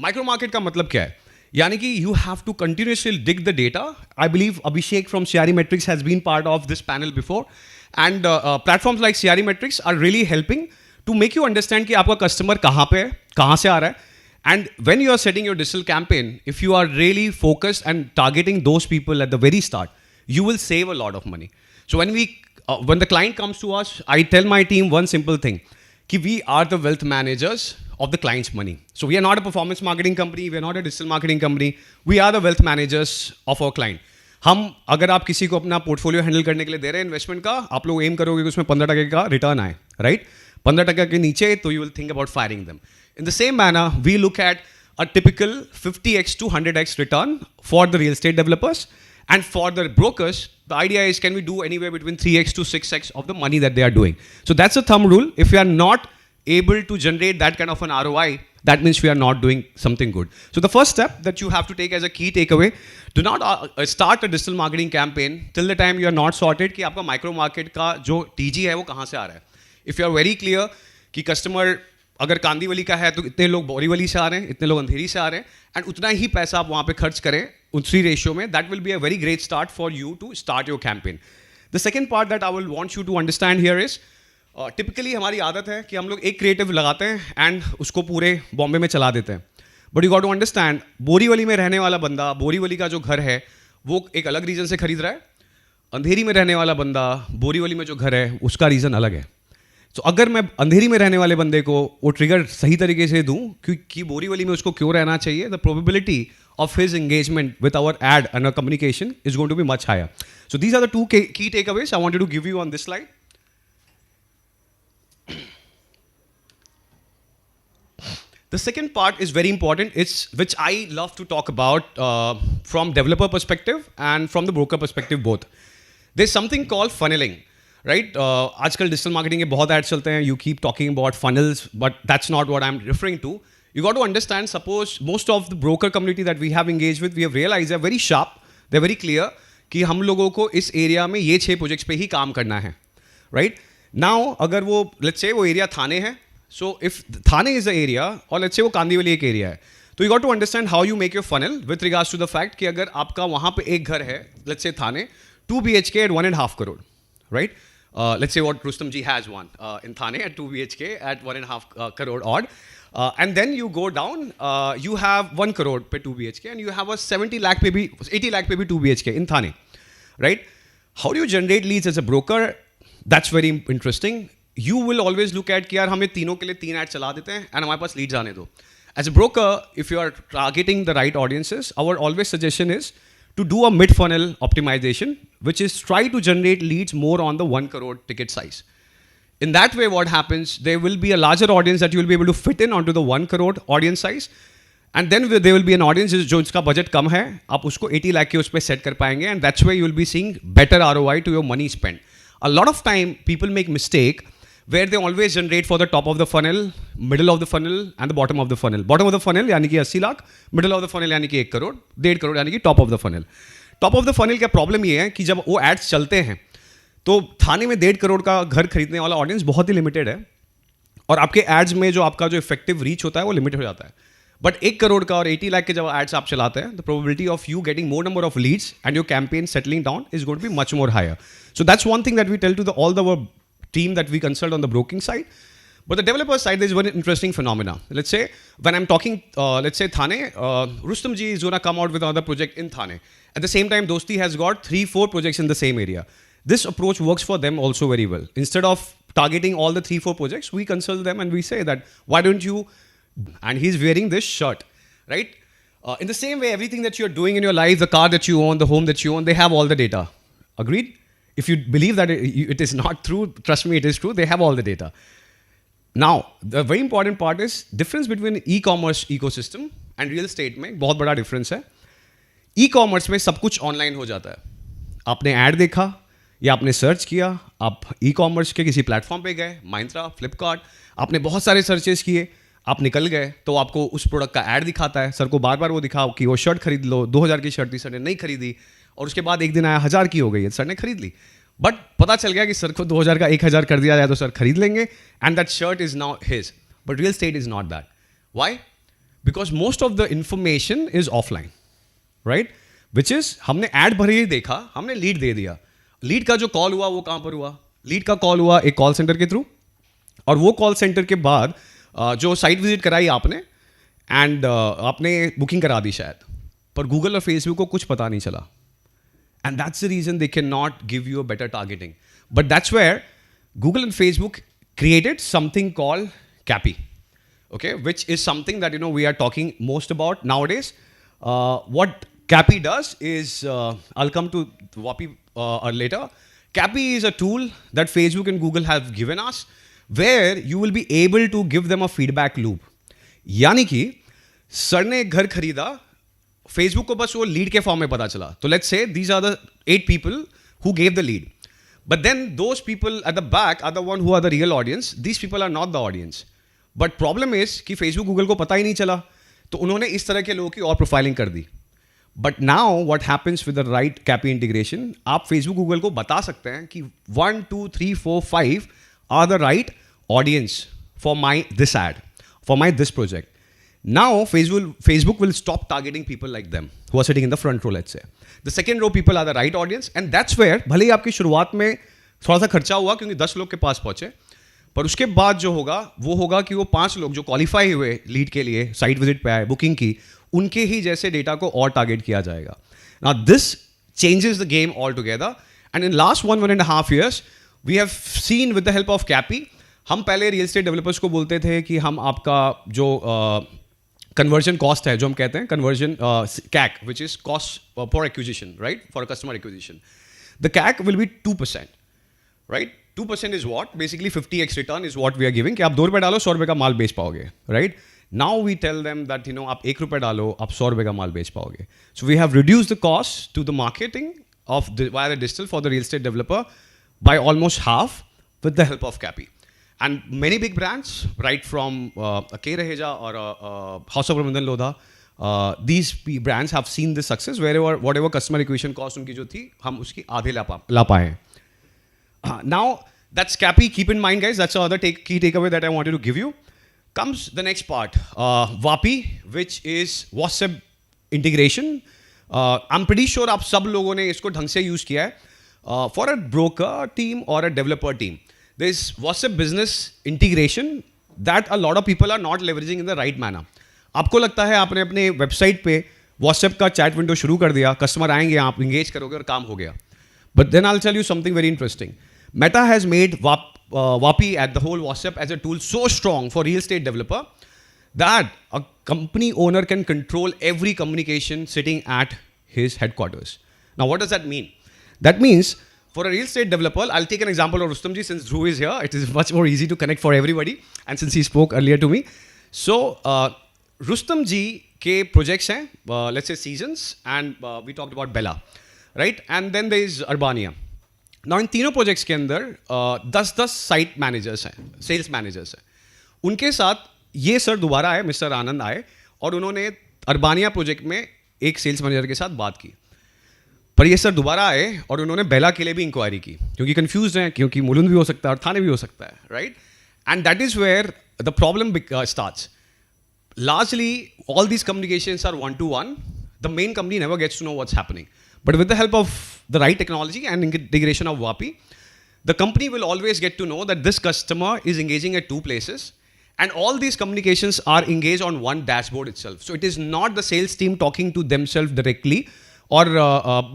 Micro market का मतलब क्या है? यानी कि you have to continuously dig the data. I believe Abhishek from CRE Metrics has been part of this panel before. And platforms like CRE Metrics are really helping to make you understand कि आपका customer कहाँ पे है, कहाँ से आ रहा है. And when you are setting your digital campaign, if you are really focused and targeting those people at the very start, you will save a lot of money. So when the client comes to us, I tell my team one simple thing, कि we are the wealth managers of the client's money. So we are not a performance marketing company, we are not a digital marketing company, we are the wealth managers of our client. हम अगर आप किसी को अपना portfolio handle करने के लिए दे रहे हैं इन्वेस्टमेंट का, आप लोग एम करोगे कि उसमें 15% का रिटर्न आए, राइट? 15% के नीचे तो you will think about firing them. In the same manner we look at a typical 50x to 100x return for the real estate developers. And for the brokers, the idea is can we do anywhere between 3x to 6x of the money that they are doing. So that's a thumb rule. If you are not able to generate that kind of an ROI, that means we are not doing something good. So the first step that you have to take as a key takeaway, do not start a digital marketing campaign till the time you are not sorted कि आपका micro market का जो TG है वो कहाँ से आ रहा है. If you are very clear कि customer अगर कांदीवली का है तो इतने लोग बोरीवली से आ रहे हैं, इतने लोग अंधेरी से आ रहे हैं, एंड उतना ही पैसा आप वहाँ पे खर्च करें उसी रेशियो में, that will be a very great start for you to start your campaign. The second part that I will want you to understand here is typically हमारी आदत है कि हम लोग एक क्रिएटिव लगाते हैं एंड उसको पूरे बॉम्बे में चला देते हैं. But you got to understand Borivali में रहने वाला बंदा, बोरीवली का जो घर है वो एक अलग रीजन से खरीद रहा है, अंधेरी में रहने वाला बंदा बोरीवली में जो घर है उसका रीज़न अलग है. तो अगर मैं अंधेरी में रहने वाले बंदे को वो ट्रिगर सही तरीके से दूं कि बोरीवली में उसको क्यों रहना चाहिए, the probability of his engagement with our ad and our communication is going to be much higher. So these are the two key takeaways I wanted to give you on this slide. The second part is very important, which I love to talk about from developer perspective and from the broker perspective both. There's something called funneling. Right आजकल digital marketing के बहुत ads चलते हैं, you keep talking about funnels, but that's not what I am referring to. You got to understand, suppose most of the broker community that we have engaged with, we have realized they're very sharp, they're very clear कि हम लोगों को इस area में ये 6 projects पे ही काम करना है, राइट. नाउ अगर वो लेट्स से वो एरिया थाने है, so if Thane is the area और लेट्स से वो कांदीवली एक एरिया है, तो you got to understand how you make your funnel with regards to the fact कि अगर आपका वहाँ पे एक घर है let's say Thane 2 BHK at 1.5 crore, right? Let's say what Rustam ji has one in Thane at 2 BHK at 1.5 crore odd. And then you go down, you have 1 crore per 2 BHK and you have a 70 lakh maybe 80 lakh maybe 2 BHK in Thane, right? How do you generate leads as a broker? That's very interesting. You will always look at कि यार हमें तीनों के लिए 3 add चला देते हैं and हमारे पास leads आने दो. As a broker, if you are targeting the right audiences, our always suggestion is to do a mid-funnel optimization, which is try to generate leads more on the 1 crore ticket size. In that way, what happens, there will be a larger audience that you will be able to fit in onto the 1 crore audience size. And then there will be an audience जो इसका budget कम है, आप उसको 80 lakh के उस पर set कर पाएंगे, and that's where you will be seeing better ROI to your money spent. A lot of time, people make mistake where they always generate for the top of the funnel, middle of the funnel and the bottom of the funnel. Bottom of the funnel यानी कि 80 lakh, middle of the funnel यानी कि 1 करोड़, 1.5 करोड़ यानी कि top of the funnel. Top of the funnel का problem ये है कि जब वो एड्स चलते हैं तो थाने में 1.5 करोड़ का घर खरीदने वाला ऑडियंस बहुत ही लिमिटेड है और आपके एड्स में जो आपका जो इफेक्टिव रीच होता है वो लिमिटेड हो जाता है. बट 1 करोड़ का और 80 लाख के जब एड्स आप चलाते हैं, the probability of you getting more number of leads and your campaign settling down is going to be much more higher. So that's one thing that we tell to all the team that we consult on the broking side. But the developer side, there's one interesting phenomena. Let's say when I'm talking, let's say Thane, Rustam ji is going to come out with another project in Thane. At the same time, Dosti has got 3-4 projects in the same area. This approach works for them also very well. Instead of targeting all the 3-4 projects, we consult them and we say that, why don't you, and he's wearing this shirt, right? In the same way, everything that you're doing in your life, the car that you own, the home that you own, they have all the data. Agreed? If you believe that it is not true, trust me, it is true. They have all the data. Now, the very important part is difference between e-commerce ecosystem and real estate में बहुत बड़ा difference है. E-commerce में सब कुछ online हो जाता है. आपने ad देखा या आपने search किया, आप e-commerce के किसी platform पे गए, Myntra, Flipkart, आपने बहुत सारे searches किए, आप निकल गए तो आपको उस प्रोडक्ट का ad दिखाता है. सर को बार बार वो दिखाओ कि वो शर्ट खरीद लो, 2000 की शर्ट थी, सर ने नहीं खरीदी और उसके बाद एक दिन आया 1000 की हो गई है, सर ने खरीद ली. बट पता चल गया कि सर को 2000 का 1000 कर दिया जाए तो सर खरीद लेंगे and that shirt is now his. But real estate is not that. Why? Because most of the information is offline, right? Which is हमने एड भरे ही देखा, हमने लीड दे दिया. लीड का जो कॉल हुआ वो कहाँ पर हुआ? लीड का कॉल हुआ एक कॉल सेंटर के थ्रू और वो कॉल सेंटर के बाद जो साइट विजिट कराई आपने एंड आपने बुकिंग करा दी शायद, पर गूगल और फेसबुक को कुछ पता नहीं चला. And that's the reason they cannot give you a better targeting. But that's where Google and Facebook created something called CAPI, okay, which is something that we are talking most about nowadays. What CAPI does is, I'll come to WAPI later. CAPI is a tool that Facebook and Google have given us, where you will be able to give them a feedback loop. यानी कि sir ने घर खरीदा, Facebook को बस वो lead के form में पता चला. तो let's say these are the 8 people who gave the lead, but then those people at the back are the one who are the real audience. These people are not the audience. But problem is कि Facebook Google को पता ही नहीं चला, तो उन्होंने इस तरह के लोगों की और प्रोफाइलिंग कर दी. But now what happens with the right CAPI integration, आप फेसबुक गूगल को बता सकते हैं कि 1 2 3 4 5 are the right audience for my this ad, for my this project. Now, Facebook will stop targeting people like them who are sitting in the front row, let's say. The second row people are the right audience, and that's where भले ही आपकी शुरुआत में थोड़ा सा खर्चा हुआ क्योंकि 10 लोग के पास पहुंचे, पर उसके बाद जो होगा वो होगा कि वो 5 लोग जो क्वालिफाई हुए लीड के लिए, साइट विजिट पे आए, बुकिंग की, उनके ही जैसे डेटा को और टारगेट किया जाएगा. Now, this changes the game altogether, and in last 1.5 years, we have seen with the help of CAPI, हम पहले रियल एस्टेट डेवलपर्स को बोलते थे कि हम आपका जो कन्वर्जन कॉस्ट है, जो हम कहते हैं conversion CAC, which is cost for acquisition, right, for customer acquisition. The CAC will be 2%, right. 2% is what basically 50x return is what we are giving कि आप 2 रुपये डालो 100 रुपये का माल बेच पाओगे, right. Now we tell them that आप 1 रुपये डालो आप 100 रुपये का माल बेच पाओगे. So we have reduce the cost to the marketing of via the digital for the real estate developer by almost half with the help of Cappy. And many big brands, right from a K. Raheja or a House of Ramandan Lodha, these brands have seen this success wherever whatever customer acquisition cost उनकी जो थी हम उसकी आधे ला पाए. Now that's Cappy. Keep in mind, guys, that's the other key takeaway that I wanted to give you. Comes the next part, VAPI, which is WhatsApp integration. I'm pretty sure आप सब लोगों ने इसको ढंग से use किया है. For a broker team or a developer team, there's WhatsApp business integration that a lot of people are not leveraging in the right manner. आपको लगता है आपने अपने वेबसाइट पे WhatsApp का चैट विंडो शुरू कर दिया, कस्टमर आएंगे, आप इंगेज करोगे और काम हो गया. But then I'll tell you something very interesting. Meta has made VAPI at the whole WhatsApp as a tool so strong for real estate developer that a company owner can control every communication sitting at his headquarters. Now, what does that mean? That means for a real estate developer, I'll take an example of Rustam ji since Dhruv is here. It is much more easy to connect for everybody. And since he spoke earlier to me. So, Rustam ji ke projects hain, let's say Seasons, and we talked about Bella, right? And then there is Urbania. Now, in तीनों projects के अंदर 10 site managers हैं, sales managers हैं. उनके साथ ये sir दोबारा आए, मिस्टर आनंद आए और उन्होंने अर्बानिया प्रोजेक्ट में एक सेल्स मैनेजर के साथ बात की. पर ये सर दोबारा आए और उन्होंने बेला के लिए भी इंक्वायरी की क्योंकि कंफ्यूज हैं, क्योंकि मुलुंद भी हो सकता है और थाने भी हो सकता है, right? And that is where the problem starts. Largely, all these communications are one-to-one. The main company never gets to know what's happening. But with the help of the right technology and integration of VAPI, the company will always get to know that this customer is engaging at two places. And all these communications are engaged on one dashboard itself. So it is not the sales team talking to themselves directly, or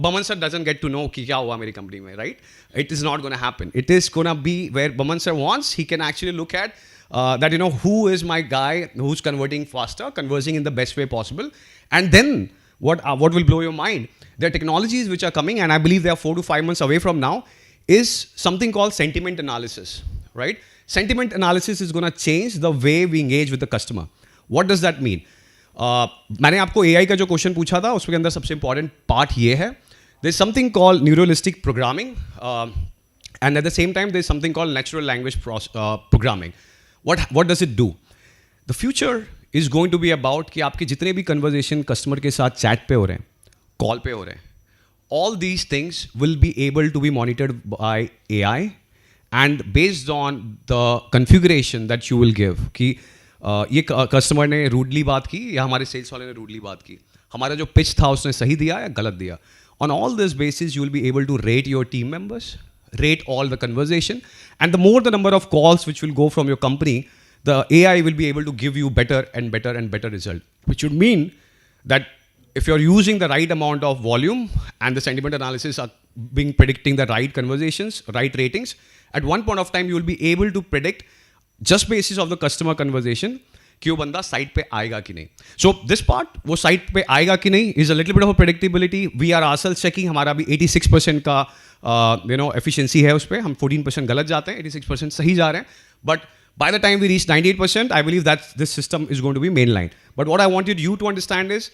Baman sir doesn't get to know ki kya hua meri company mein, right? It is not going to happen. It is going to be where Baman sir wants. He can actually look at that, you know, who is my guy who's converting faster, conversing in the best way possible. And then what will blow your mind? There are technologies which are coming, and I believe they are 4 to 5 months away from now, is something called sentiment analysis, right? Sentiment analysis is going to change the way we engage with the customer. What does that mean? मैंने आपको AI का जो question पूछा था उसके अंदर सबसे important part ये है. There is something called neuralistic programming, and at the same time there is something called natural language programming. What does it do? The future is going to be about कि आपके जितने भी conversation customer के साथ chat पे हो रहे हैं, call पे हो रहे हैं, all these things will be able to be monitored by AI, and based on the configuration that you will give कि ये कस्टमर ने रूडली बात की या हमारे सेल्स वाले ने रूडली बात की, हमारा जो पिच था उसने सही दिया या गलत दिया. On all this basis, you will be able to rate your team members, rate all the conversation, and the more the number of calls which will go from your company, the AI will be able to give you better and better and better result. Which would mean that if you're using the right amount of volume and the sentiment analysis are being predicting the right conversations, right ratings, at one point of time you will be able to predict just basis of the customer conversation कि वो बंदा site पे आएगा कि नहीं. So this part, वो site पे आएगा कि नहीं, is a little bit of predictability. We are ourself checking, हमारा भी 86% का एफिशिएंसी है उस पर. हम 14% गलत जाते हैं, 86% सही जा रहे हैं. But by the time we reach 98%, I believe that this system is going to be mainline. But what I wanted you to understand is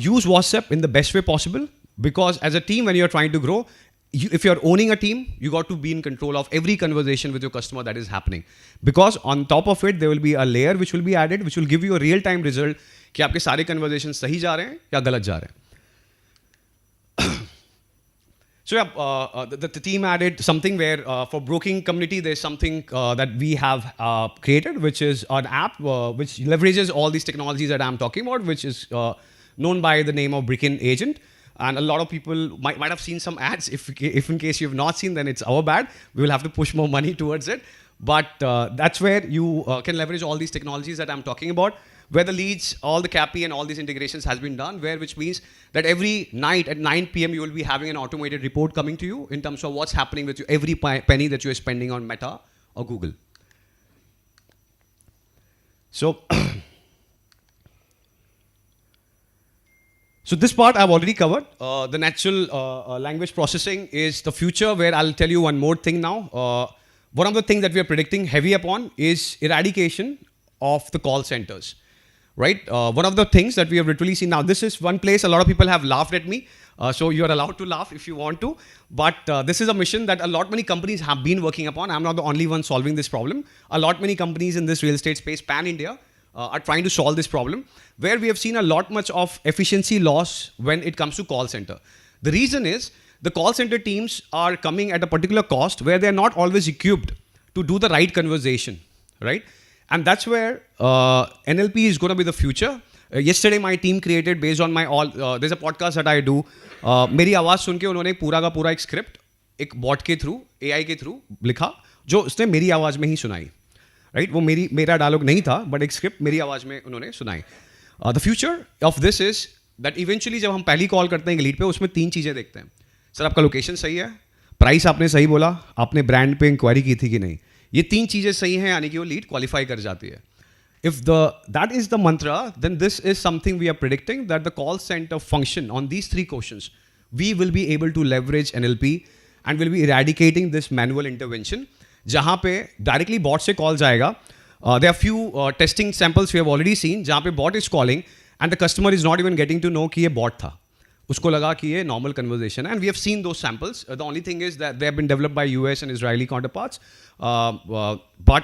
use WhatsApp in the best way possible, because as a team, when you're trying to grow, if you're owning a team, you got to be in control of every conversation with your customer that is happening. Because on top of it, there will be a layer which will be added, which will give you a real-time result कि आपके सारे conversations सही जा रहे हैं या गलत जा रहे हैं. So yeah, the team added something where for broking community, there's something that we have created, which is an app which leverages all these technologies that I'm talking about, which is known by the name of Brickin Agent. And a lot of people might have seen some ads. If in case you have not seen, then it's our bad. We will have to push more money towards it. But that's where you can leverage all these technologies that I'm talking about, where the leads, all the CAPI and all these integrations has been done, which means that every night at 9 p.m. you will be having an automated report coming to you in terms of what's happening with you, every penny that you are spending on Meta or Google. So, so this part I've already covered. The natural language processing is the future, where I'll tell you one more thing now. One of the things that we are predicting heavy upon is eradication of the call centers. right? One of the things that we have literally seen now, this is one place a lot of people have laughed at me. So you're allowed to laugh if you want to. But this is a mission that a lot many companies have been working upon. I'm not the only one solving this problem. A lot many companies in this real estate space, pan-India, are trying to solve this problem, where we have seen a lot much of efficiency loss when it comes to call center. The reason is the call center teams are coming at a particular cost where they're not always equipped to do the right conversation, right? And that's where NLP is going to be the future. Yesterday, my team created based on my there's a podcast that I do. मेरी आवाज़ सुन के उन्होंने पूरा का पूरा एक script एक bot के थ्रू AI के थ्रू लिखा जो उसने मेरी आवाज़ में ही सुनाई, राइट? वो मेरा डायलॉग नहीं था, बट एक स्क्रिप्ट मेरी आवाज़ में उन्होंने सुनाई. The future of this is that eventually जब हम पहली कॉल करते हैं लीड पे, उसमें 3 चीज़ें देखते हैं. सर आपका लोकेशन सही है, प्राइस आपने सही बोला, आपने ब्रांड पे इंक्वायरी की थी कि नहीं. ये 3 चीज़ें सही हैं, यानी कि वो लीड क्वालिफाई कर जाती है. If that is the mantra, then this is something we are predicting, that the call center function on these 3 questions, we will be able to leverage NLP and will be eradicating this manual intervention. जहाँ पे directly bot से call जाएगा. There are few testing samples we have already seen जहाँ पे bot is calling and the customer is not even getting to know कि ये bot था. उसको लगा कि ये normal conversation है, and we have seen those samples. The only thing is that they have been developed by US and Israeli counterparts, but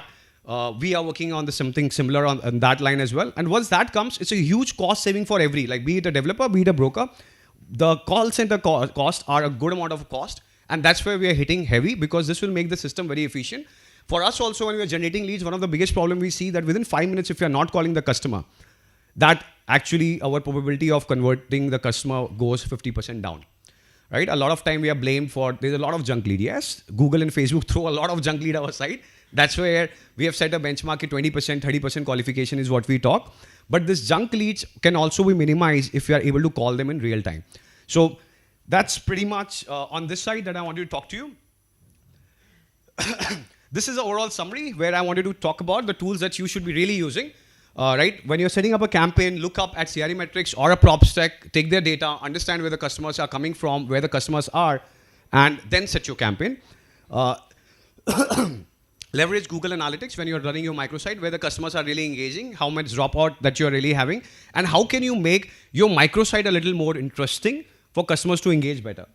we are working on something similar on that line as well. And once that comes, it's a huge cost saving for like be it a developer, be it a broker. The call center costs are a good amount of cost, and that's where we are hitting heavy, because this will make the system very efficient. For us also, when we are generating leads, one of the biggest problem we see that within 5 minutes, if you are not calling the customer, that actually our probability of converting the customer goes 50% down. Right? A lot of time we are blamed for, there's a lot of junk lead. Yes, Google and Facebook throw a lot of junk lead our side. That's where we have set a benchmark at 20%, 30% qualification is what we talk. But this junk leads can also be minimized if you are able to call them in real time. So that's pretty much on this side that I wanted to talk to you. This is the overall summary where I wanted to talk about the tools that you should be really using. Right? When you're setting up a campaign, look up at CRM metrics or a prop stack, take their data, understand where the customers are coming from, where the customers are, and then set your campaign. Leverage Google Analytics when you're running your microsite, where the customers are really engaging, how much dropout that you're really having, and how can you make your microsite a little more interesting for customers to engage better.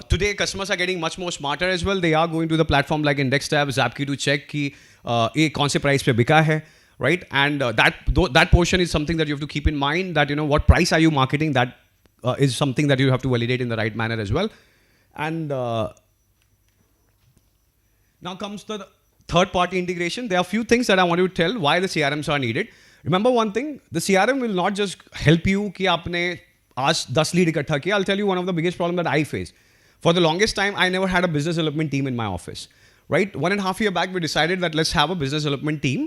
Today, customers are getting much more smarter as well. They are going to the platform like Index Tab, Zapkey to check कि ये कौन से price पे बिका है, right? And that portion is something that you have to keep in mind, that what price are you marketing. That is something that you have to validate in the right manner as well. And now comes the third-party integration. There are a few things that I want to tell why the CRMs are needed. Remember one thing, the CRM will not just help you कि आपने आज 10 lead इकट्ठा किया. I'll tell you one of the biggest problems that I face. For the longest time, I never had a business development team in my office. Right? 1.5 years back, we decided that let's have a business development team.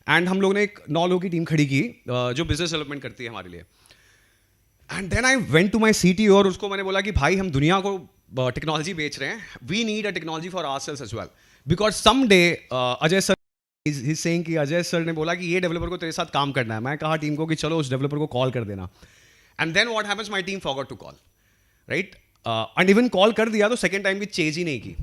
And हम लोग ने एक 9 लोगों की team खड़ी की जो business development करती है हमारे लिए. And then I went to my CTO और उसको मैंने बोला कि भाई हम दुनिया को टेक्नोलॉजी बेच रहे हैं. We need a technology for ourselves as well. Because someday, Ajay sir he's saying कि अजय सर ने बोला कि ये डेवलपर को तेरे साथ काम करना है. मैं कहा टीम को कि चलो उस डेवलपर को कॉल कर देना. And then what happens, my team forgot to call. Right? And even call कर दिया तो second time भी chase ही नहीं की.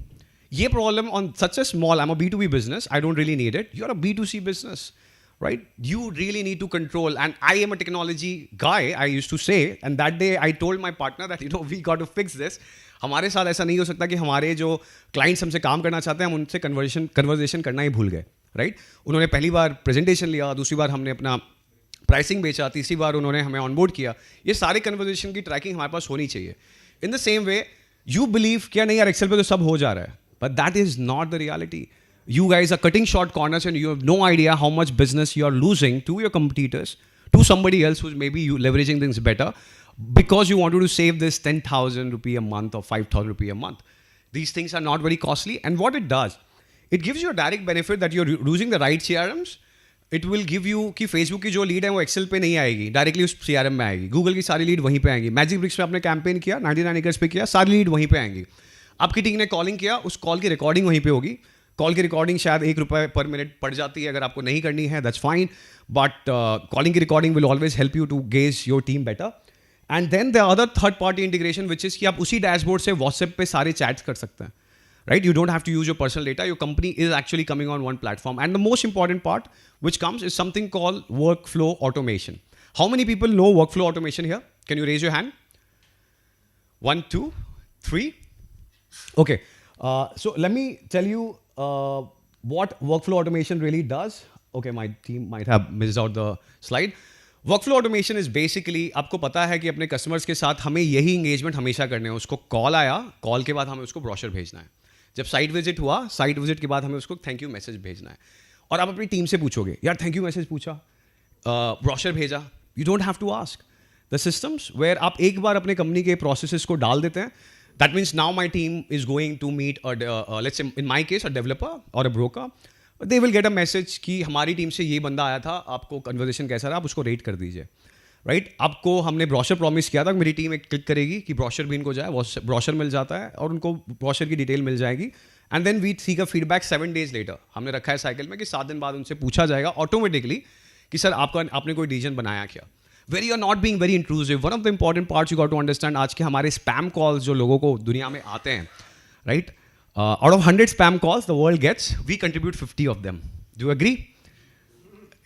ये problem on such a small, I'm a B2B business, I don't really need it. You're a B2C business, right? You really need to control. And I am a technology guy, I used to say. And that day I told my partner that, we got to fix this. हमारे साथ ऐसा नहीं हो सकता कि हमारे जो clients हमसे काम करना चाहते हैं, हम उनसे conversation करना ही भूल गए, right? उन्होंने पहली बार presentation लिया, दूसरी बार हमने अपना pricing बेचा, तीसरी बार उन्होंने हमें onboard किया. ये सारे conversation की tracking हमारे पास होनी चाहिए. In the same way, you believe क्या नहीं यार Excel पे तो सब हो जा रहा है. But that is not the reality. You guys are cutting short corners and you have no idea how much business you are losing to your competitors, to somebody else who's maybe you leveraging things better, because you wanted to save this 10,000 rupee a month or 5,000 rupee a month. These things are not very costly. And what it does, it gives you a direct benefit that you're using the right CRMs. It will give you कि Facebook की जो lead है वो Excel पे नहीं आएगी, directly उस CRM में आएगी. Google की सारी लीड वहीं पे आएंगी. मैजिक ब्रिक्स पे आपने कैंपेन किया, 99 एकर्स पे किया, सारी लीड वहीं पे आएंगी. आपकी टीम ने कॉलिंग किया, उस कॉल की रिकॉर्डिंग वहीं पे होगी. कॉल की रिकॉर्डिंग शायद ₹1 पर मिनट पड़ जाती है, अगर आपको नहीं करनी है दैट्स फाइन, बट कॉलिंग की recording will always help you to gauge your team better. And then the other third party integration which is कि आप उसी डैशबोर्ड से व्हाट्सएप पे सारे चैट्स कर सकते हैं. right? You don't have to use your personal data. Your company is actually coming on one platform. And the most important part which comes is something called workflow automation. How many people know workflow automation here? Can you raise your hand? 1, 2, 3. Okay. So let me tell you what workflow automation really does. Okay, my team might have missed out the slide. Workflow automation is basically आपको पता है कि अपने customers के साथ हमें यही engagement हमेशा करने हैं. उसको कॉल आया, कॉल के बाद हमें उसको ब्रोशर भेजना है. जब साइट विजिट हुआ, साइट विजिट के बाद हमें उसको थैंक यू मैसेज भेजना है. और आप अपनी टीम से पूछोगे, यार थैंक यू मैसेज पूछा, ब्रोशर भेजा. You don't have to ask. The systems where आप एक बार अपने कंपनी के प्रोसेसेस को डाल देते हैं, that means now my team is going to meet let's say in my case a developer और a broker. They will get a message कि हमारी टीम से ये बंदा आया था, आपको कन्वर्सेशन कैसा रहा, आप उसको रेट कर दीजिए. राइट आपको हमने ब्रोशर प्रॉमिस किया था, मेरी टीम एक क्लिक करेगी कि ब्रोशर भी इनको जाए, ब्रोशर मिल जाता है और उनको ब्रोशर की डिटेल मिल जाएगी. And then we seek a feedback 7 days later. हमने रखा है साइकिल में कि 7 दिन बाद उनसे पूछा जाएगा ऑटोमेटिकली कि सर आपने कोई डिसीजन बनाया क्या. Very are not being very intrusive. One of the important parts you got to understand, आज के हमारे स्पैम कॉल्स जो लोगों को दुनिया में आते हैं, right, out of 100 spam calls the world gets, we contribute 50 of them. Do you agree?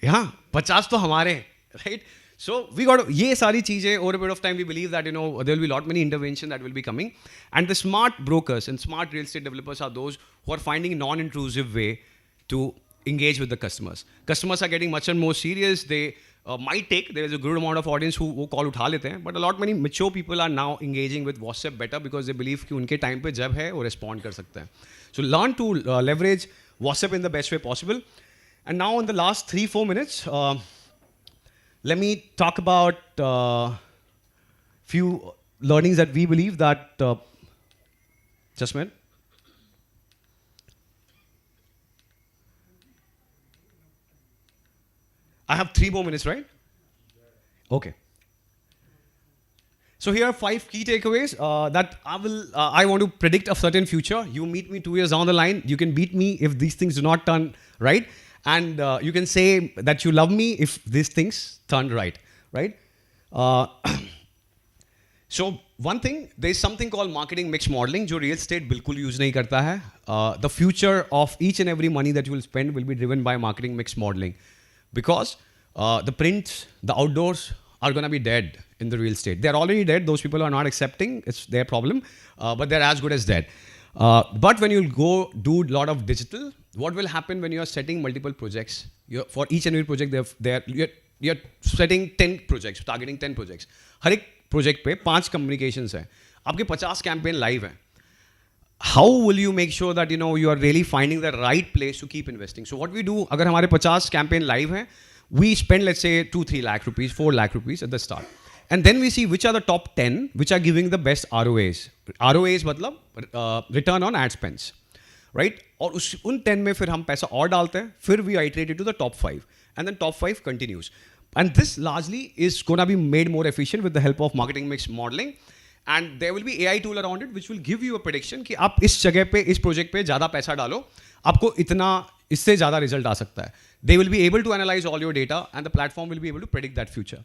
हाँ, 50 तो हमारे हैं, राइट. So we got ये सारी चीजें over a period of time we believe that there will be lot many intervention that will be coming, and the smart brokers and smart real estate developers are those who are finding non-intrusive way to engage with the customers. Customers are getting much and more serious. They might take, there is a good amount of audience who call उठा लेते हैं, but a lot many mature people are now engaging with WhatsApp better because they believe कि उनके time पे जब है वो respond कर सकते हैं. So learn to leverage WhatsApp in the best way possible. And now in the last 3-4 minutes, let me talk about few learnings that we believe that just a minute. I have 3 more minutes, right? Okay. So here are 5 key takeaways that I want to predict a certain future. You meet me 2 years down the line, you can beat me if these things do not turn right. And you can say that you love me if these things turn right, right? So one thing, there is something called marketing mix modeling, जो real estate बिल्कुल use नहीं करता है. The future of each and every money that you will spend will be driven by marketing mix modeling, because the prints, the outdoors are going to be dead in the real estate. They are already dead. Those people are not accepting. It's their problem, but they're as good as dead. But when you go do a lot of digital, what will happen when you are setting multiple projects? For each and every project, you're setting 10 projects, targeting 10 projects. हर एक project पे 5 communications हैं. आपके 50 campaign live हैं. How will you make sure that you are really finding the right place to keep investing? So what we do, अगर हमारे 50 campaign live हैं, we spend let's say 2-3 lakh rupees, 4 lakh rupees at the start. And then we see which are the top 10 which are giving the best ROAs. ROAs मतलब return on ad spends, right? और उन 10 में फिर हम पैसा और डालते हैं, फिर we iterate it to the top 5, and then top 5 continues. And this largely is going to be made more efficient with the help of marketing mix modeling. And there will be AI tool around it which will give you a prediction कि आप इस जगह पे, इस project पे ज़्यादा पैसा डालो, आपको इतना, इससे ज़्यादा रिजल्ट आ सकता है. They will be able to analyze all your data, and the platform will be able to predict that future.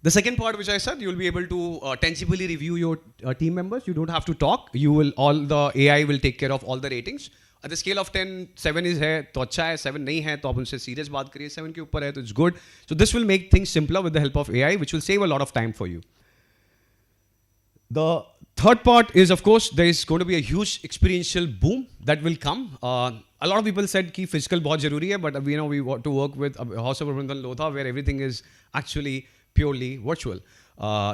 The second part which I said, you will be able to tangibly review your team members. You don't have to talk. The AI will take care of all the ratings. At the scale of 10, 7 is है तो अच्छा है, 7 नहीं है तो आप उनसे serious बात करिए, 7 के ऊपर है तो it's good. So this will make things simpler with the help of AI, which will save a lot of time for you. The third part is, of course, there is going to be a huge experiential boom that will come. A lot of people said कि physical बहुत ज़रूरी है, but we want to work with House of Prabandhan Lotha where everything is actually purely virtual.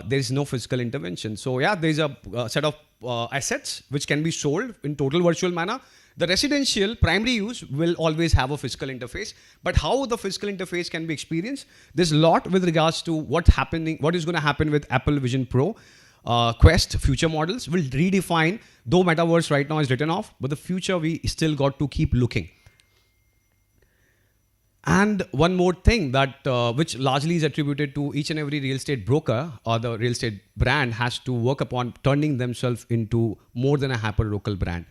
There is no physical intervention. So yeah, there is a set of assets which can be sold in total virtual manner. The residential primary use will always have a physical interface, but how the physical interface can be experienced, there's a lot with regards to what is going to happen with Apple Vision Pro. Quest future models will redefine, though metaverse right now is written off, but the future we still got to keep looking. And one more thing that which largely is attributed to each and every real estate broker or the real estate brand has to work upon turning themselves into more than a hyper local brand.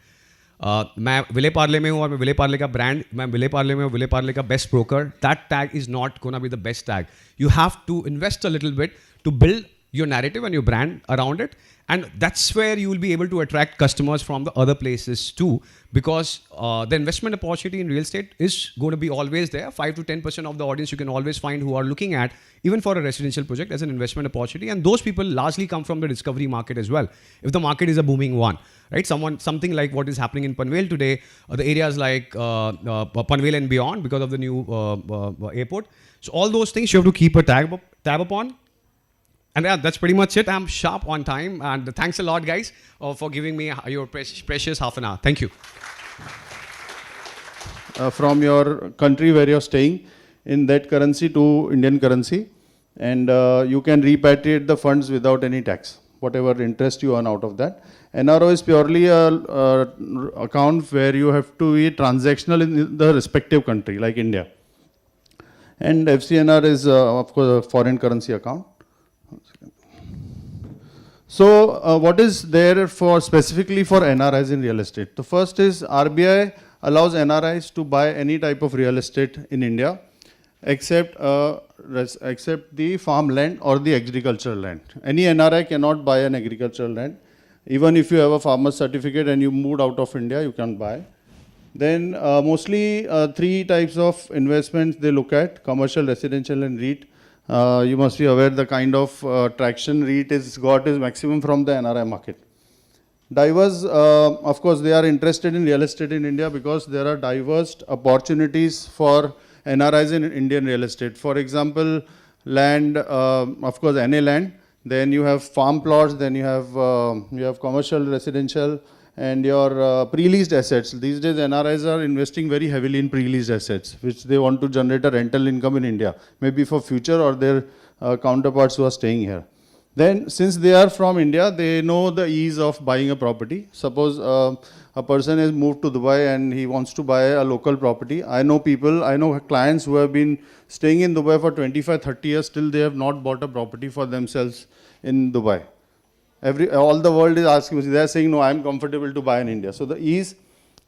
मैं विले पार्ले में हूँ और मैं विले पार्ले का brand, मैं विले पार्ले में हूँ, विले पार्ले का best broker. That tag is not gonna be the best tag. You have to invest a little bit to build your narrative and your brand around it. And that's where you will be able to attract customers from the other places too, because the investment opportunity in real estate is going to be always there. 5 to 10% of the audience you can always find who are looking at, even for a residential project, as an investment opportunity. And those people largely come from the discovery market as well, if the market is a booming one, right? Something like what is happening in Panvel today, the areas like Panvel and beyond, because of the new airport. So all those things you have to keep a tab upon. And yeah, that's pretty much it. I'm sharp on time. And thanks a lot, guys, for giving me your precious half an hour. Thank you. From your country where you're staying in that currency to Indian currency, and you can repatriate the funds without any tax, whatever interest you earn out of that. NRO is purely a account where you have to be transactional in the respective country, like India. And FCNR is, of course, a foreign currency account. So, what is there for specifically for NRIs in real estate? The first is RBI allows NRIs to buy any type of real estate in India, except the farmland or the agricultural land. Any NRI cannot buy an agricultural land. Even if you have a farmer's certificate and you moved out of India, you can buy. Then mostly 3 types of investments they look at: commercial, residential, and REIT. You must be aware the kind of traction REIT is got is maximum from the NRI market. Diverse, of course, they are interested in real estate in India because there are diverse opportunities for NRIs in Indian real estate. For example, land, of course, NA land. Then you have farm plots. Then you have commercial, residential, and your pre-leased assets. These days, NRIs are investing very heavily in pre-leased assets, which they want to generate a rental income in India, maybe for future or their counterparts who are staying here. Then, since they are from India, they know the ease of buying a property. Suppose a person has moved to Dubai and he wants to buy a local property. I know clients who have been staying in Dubai for 25, 30 years, still they have not bought a property for themselves in Dubai. All the world is asking, they are saying, no, I am comfortable to buy in India. So the ease,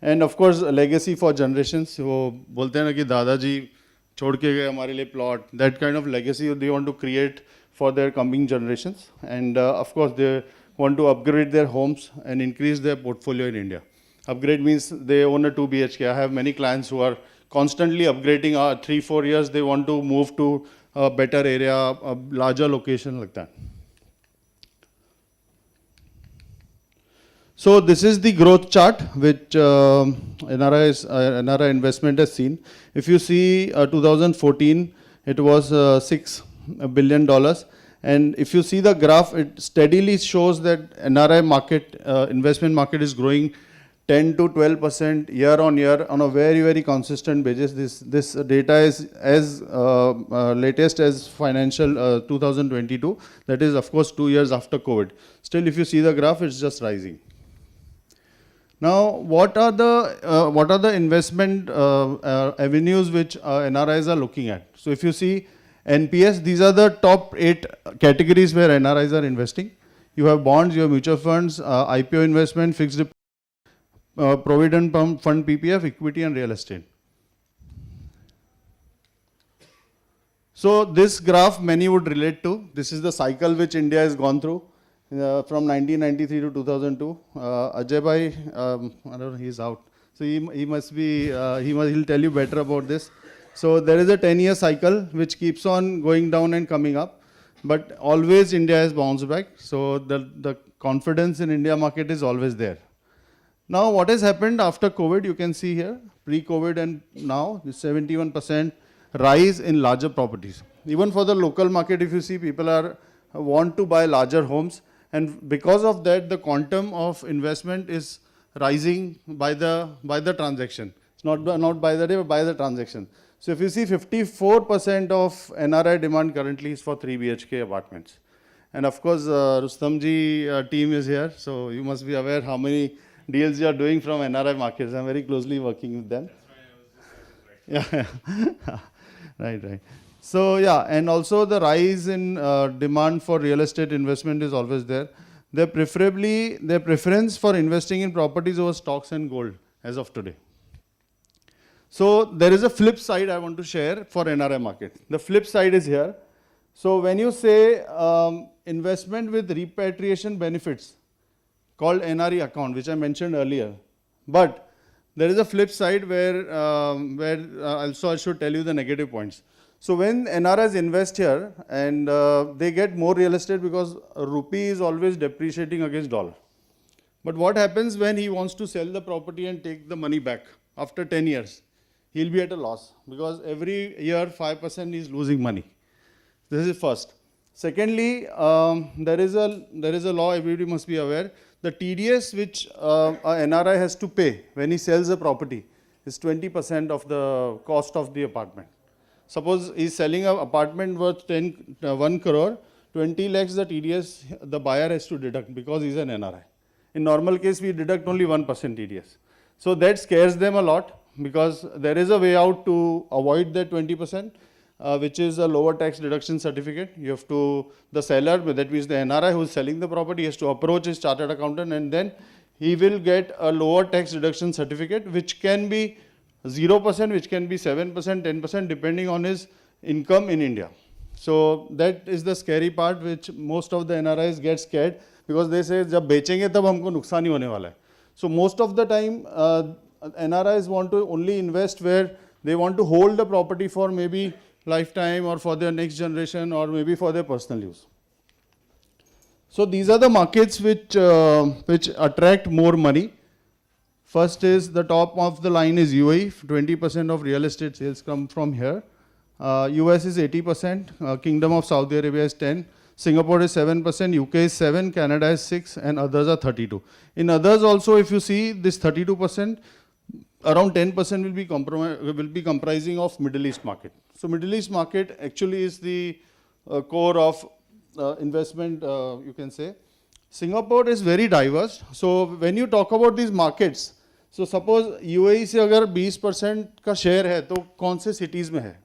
and of course, legacy for generations. वो बोलते हैं ना कि दादाजी छोड़ के गए हमारे लिए plot. That kind of legacy they want to create for their coming generations. And of course, they want to upgrade their homes and increase their portfolio in India. Upgrade means they own a 2 BHK. I have many clients who are constantly upgrading. 3-4 years, they want to move to a better area, a larger location like that. So this is the growth chart which NRI investment has seen. If you see 2014, it was $6 billion. And if you see the graph, it steadily shows that NRI market, investment market is growing 10 to 12% year on year on a very, very consistent basis. This data is as latest as financial 2022. That is, of course, 2 years after COVID. Still, if you see the graph, it's just rising. Now, what are the investment avenues which NRIs are looking at? So, if you see NPS, these are the top 8 categories where NRIs are investing. You have bonds, you have mutual funds, IPO investment, fixed deposit, provident fund PPF, equity, and real estate. So, this graph many would relate to. This is the cycle which India has gone through. From 1993 to 2002, Ajay Bhai, I don't know, he's out. So he must be, he'll tell you better about this. So there is a 10-year cycle which keeps on going down and coming up, but always India has bounced back. So the confidence in India market is always there. Now what has happened after COVID, you can see here, pre-COVID and now, 71% rise in larger properties. Even for the local market, if you see, people want to buy larger homes. And because of that, the quantum of investment is rising by the transaction. It's not by the day, but by the transaction. So if you see, 54% of NRI demand currently is for 3 BHK apartments. And of course, Rustamji team is here. So you must be aware how many deals you are doing from NRI markets. I'm very closely working with them. That's why I was so surprised. Yeah, right. So yeah, and also the rise in demand for real estate investment is always there. Their preference for investing in properties over stocks and gold as of today. So there is a flip side I want to share for NRI market. The flip side is here. So when you say investment with repatriation benefits called NRE account, which I mentioned earlier. But there is a flip side where also I should tell you the negative points. So when NRIs invest here and they get more real estate because rupee is always depreciating against dollar. But what happens when he wants to sell the property and take the money back after 10 years? He'll be at a loss because every year 5% is losing money. This is first. Secondly, there is a law everybody must be aware. The TDS which a NRI has to pay when he sells a property is 20% of the cost of the apartment. Suppose he's selling an apartment worth 1 crore, 20 lakhs the TDS the buyer has to deduct because he's an NRI. In normal case, we deduct only 1% TDS. So that scares them a lot because there is a way out to avoid that 20%, which is a lower tax deduction certificate. You have to, the seller, that means the NRI who is selling the property, has to approach his chartered accountant and then he will get a lower tax deduction certificate, which can be 0%, which can be 7%, 10%, depending on his income in India. So that is the scary part, which most of the NRIs get scared because they say, जब बेचेंगे तब हमको नुकसान ही होने वाला है. So most of the time, NRIs want to only invest where they want to hold the property for maybe lifetime or for their next generation or maybe for their personal use. So these are the markets which attract more money. First is the top of the line is UAE. 20% of real estate sales come from here. US is 80%. Kingdom of Saudi Arabia is 10%. Singapore is 7%. UK is 7%. Canada is 6%. And others are 32%. In others also, if you see this 32%, around 10% will be comprising of Middle East market. So Middle East market actually is the core of investment, you can say. Singapore is very diverse. So when you talk about these markets, so suppose UAE से अगर 20% का share है तो कौन से cities में है?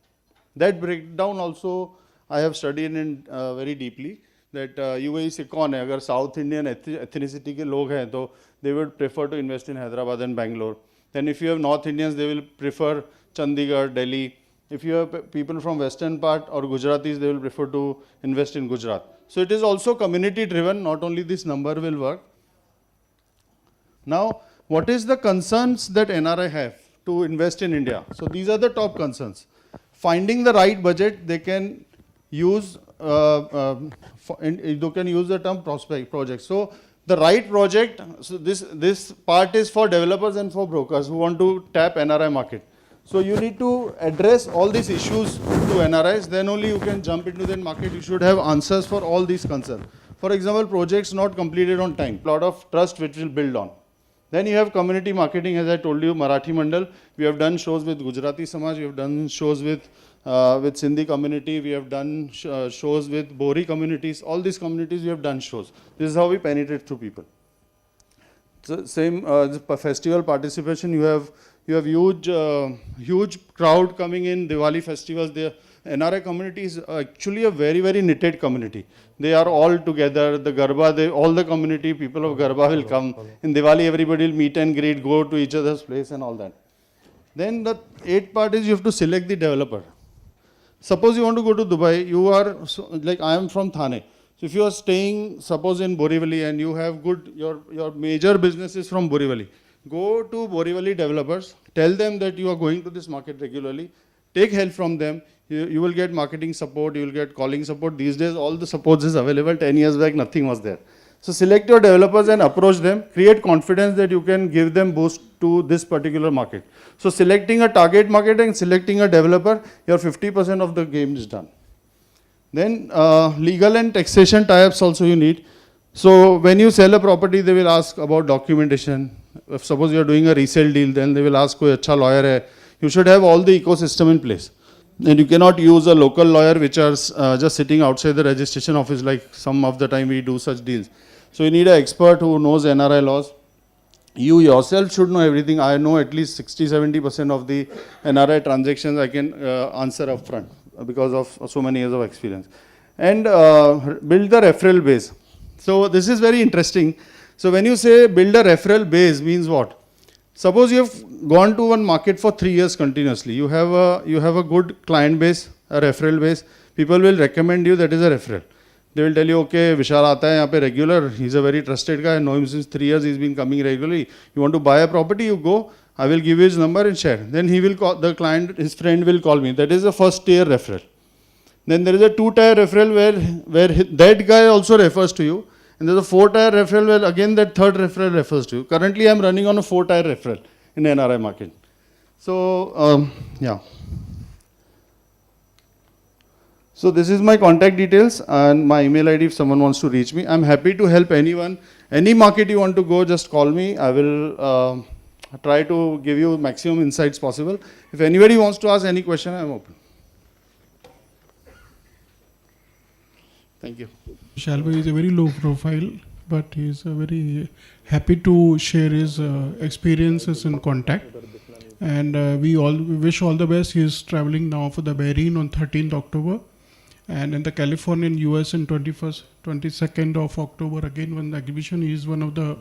That breakdown also I have studied in very deeply. That UAE से कौन है? अगर South Indian ethnicity के लोग हैं तो they would prefer to invest in Hyderabad and Bangalore. Then if you have North Indians, they will prefer Chandigarh, Delhi. If you have people from western part or Gujaratis, they will prefer to invest in Gujarat. So it is also community driven, not only this number will work. Now, what is the concerns that NRI have to invest in India? So these are the top concerns. Finding the right budget, they can use, they can use the term project. So the right project, so this part is for developers and for brokers who want to tap NRI market. So you need to address all these issues to NRIs, then only you can jump into that market. You should have answers for all these concerns. For example, projects not completed on time, lot of trust which will build on. Then you have community marketing, as I told you, Marathi Mandal. We have done shows with Gujarati Samaj, we have done shows with Sindhi community, we have done shows with Bori communities, all these communities we have done shows. This is how we penetrate through people. So same festival participation, you have huge crowd coming in Diwali festivals. The NRI community is actually a very, very knitted community. They are all together. The Garba, all the community people of Garba will come. In Diwali, everybody will meet and greet, go to each other's place and all that. Then the 8th part is you have to select the developer. Suppose you want to go to Dubai, you are, like I am from Thane. So if you are staying, suppose in Borivali and you have good, your major business is from Borivali. Go to Borivali developers, tell them that you are going to this market regularly, take help from them. You will get marketing support, you will get calling support. These days, all the supports is available. 10 years back, nothing was there. So select your developers and approach them. Create confidence that you can give them boost to this particular market. So selecting a target market and selecting a developer, your 50% of the game is done. Then legal and taxation tie-ups also you need. So when you sell a property, they will ask about documentation. If suppose you are doing a resale deal, then they will ask koi acha lawyer hai. You should have all the ecosystem in place. And you cannot use a local lawyer which are just sitting outside the registration office, like some of the time we do such deals. So you need an expert who knows NRI laws. You yourself should know everything. I know at least 60-70% of the NRI transactions I can answer upfront because of so many years of experience. And build the referral base. So this is very interesting. So when you say build a referral base means what? Suppose you have gone to one market for 3 years continuously. You have a good client base, a referral base. People will recommend you, that is a referral. They will tell you, okay, Vishal aata hai yahan pe regular, he's a very trusted guy, I know him since 3 years, he's been coming regularly. You want to buy a property, you go, I will give you his number and share. Then he will call, the client, his friend will call me. That is the first tier referral. Then there is a 2-tier referral where that guy also refers to you. And there's a 4-tier referral where again that third referral refers to you. Currently I'm running on a 4-tier referral in NRI market. So, yeah. So this is my contact details and my email ID if someone wants to reach me. I'm happy to help anyone. Any market you want to go, just call me. I will try to give you maximum insights possible. If anybody wants to ask any question, I'm open. Thank you. Shalva is a very low profile, but he is very happy to share his experiences and contact. And we all wish all the best. He is traveling now for the Bahrain on 13th October. And in the California and US in 22nd of October, again one exhibition. He is one of the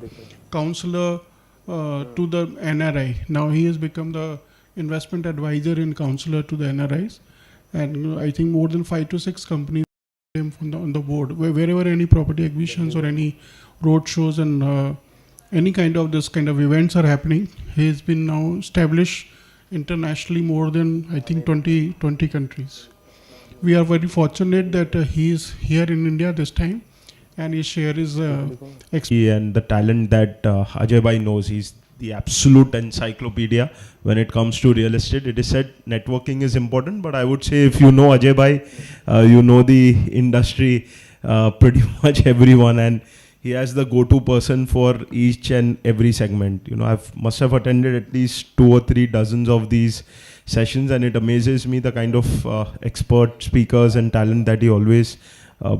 counselor to the NRI. Now he has become the investment advisor and counselor to the NRIs. And I think more than 5 to 6 companies from on the board. Wherever any property exhibitions or any road shows and any kind of this kind of events are happening, he has been now established internationally more than I think 20 countries. We are very fortunate that he is here in India this time and he shares his experience. And the talent that Ajay Bhai knows, he's the absolute encyclopedia when it comes to real estate. It is said networking is important, but I would say if you know Ajay Bhai, you know the industry, pretty much everyone, and he has the go-to person for each and every segment. You know, must have attended at least 2 or 3 dozens of these sessions, and it amazes me the kind of expert speakers and talent that he always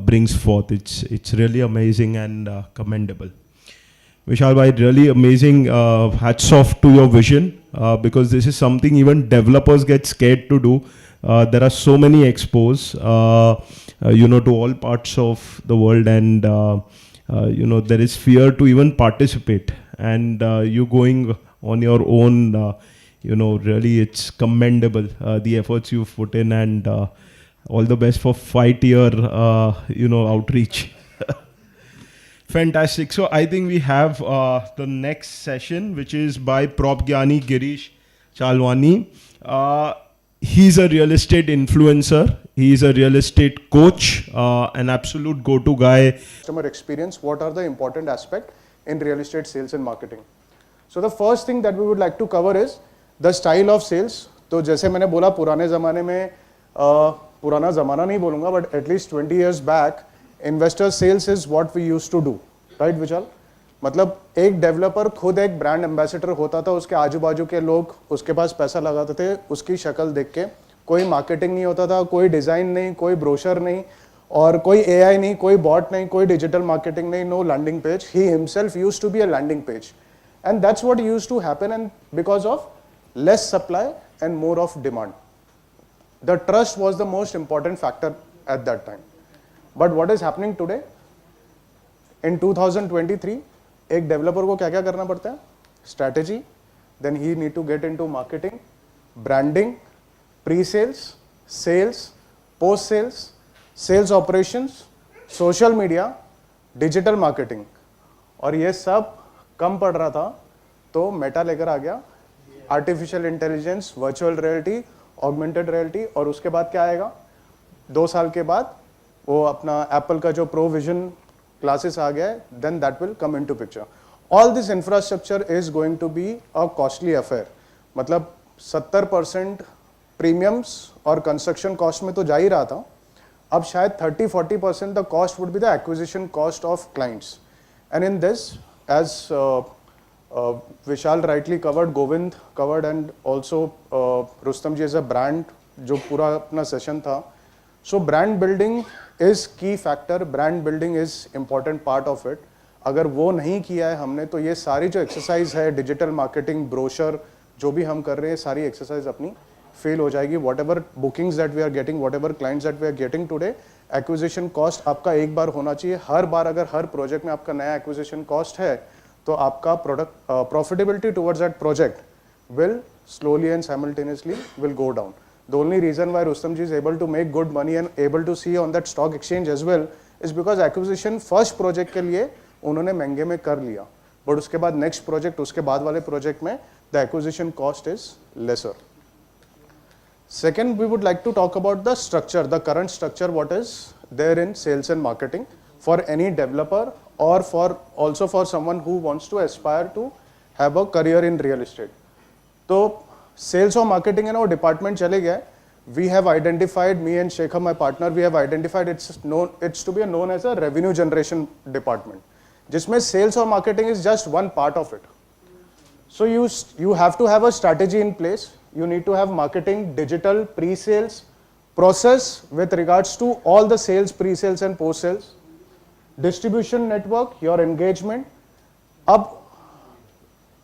brings forth. It's really amazing and commendable. Vishal bhai, really amazing. Hats off to your vision, because this is something even developers get scared to do. There are so many expos, to all parts of the world, and there is fear to even participate. And you going on your own, really it's commendable, the efforts you've put in, and all the best for 5-year, outreach. Fantastic. So I think we have the next session, which is by Prop Gyani Girish Chalwani. He's a real estate influencer. He's a real estate coach, an absolute go-to guy. Customer experience, what are the important aspects in real estate sales and marketing? So the first thing that we would like to cover is the style of sales. तो जैसे मैंने बोला पुराने ज़माने में, पुराना ज़माना नहीं बोलूँगा, but at least 20 years back, investor sales is what we used to do, right Vishal? मतलब एक डेवलपर खुद एक ब्रांड एम्बेसडर होता था, उसके आजू बाजू के लोग उसके पास पैसा लगाते थे उसकी शक्ल देख के. कोई मार्केटिंग नहीं होता था, कोई डिज़ाइन नहीं, कोई ब्रोशर नहीं, और कोई एआई नहीं, कोई बॉट नहीं, कोई डिजिटल मार्केटिंग नहीं, no landing page. He himself used to be a landing page, and that's what used to happen. And because of less supply and more of demand, the trust was the most important factor at that time. But what is happening today? In 2023, एक developer को क्या क्या करना पड़ता है? Strategy, then he need to get into marketing, branding, pre-sales, sales, post-sales, sales operations, social media, digital marketing. और ये सब कम पड़ रहा था तो मेटा लेकर आ गया, artificial intelligence, virtual reality, augmented reality, और उसके बाद क्या आएगा? 2 साल के बाद वो अपना एप्पल का जो प्रो विजन क्लासेस आ गया है, then that will come into picture. All this infrastructure is going to be a costly affair. मतलब 70% प्रीमियम्स और कंस्ट्रक्शन कॉस्ट में तो जा ही रहा था, अब शायद 30-40% the cost would be the acquisition cost of clients. And in this, as Vishal rightly covered, Govind covered, and also Rustam ji as a brand, जो पूरा अपना सेशन था. So brand building is key factor, brand building is important part of it. अगर वो नहीं किया है हमने तो ये सारी जो एक्सरसाइज है, डिजिटल मार्केटिंग, ब्रोशर, जो भी हम कर रहे हैं, सारी एक्सरसाइज अपनी फेल हो जाएगी. Whatever bookings that we are getting, whatever clients that we are getting today, acquisition cost आपका एक बार होना चाहिए. हर बार अगर हर प्रोजेक्ट में आपका नया एक्विजिशन कॉस्ट है तो आपका product profitability towards that project will slowly and simultaneously will go down. The only reason why Rustam ji is able to make good money and able to see on that stock exchange as well is because acquisition first project के लिए उन्होंने महंगे में कर लिया, but उसके बाद next project, उसके बाद वाले प्रोजेक्ट में the acquisition cost is lesser. Second, we would like to talk about the structure, the current structure, what is there in sales and marketing for any developer or for also for someone who wants to aspire to have a career in real estate. तो sales और marketing है ना वो department चले गए. We have identified, me and Shekhar, my partner, we have identified it's to be known as a revenue generation department, जिसमें sales और marketing is just one part of it. So you have to have a strategy in place. You need to have marketing, digital, pre-sales, process with regards to all the sales, pre-sales and post-sales, distribution network, your engagement. अब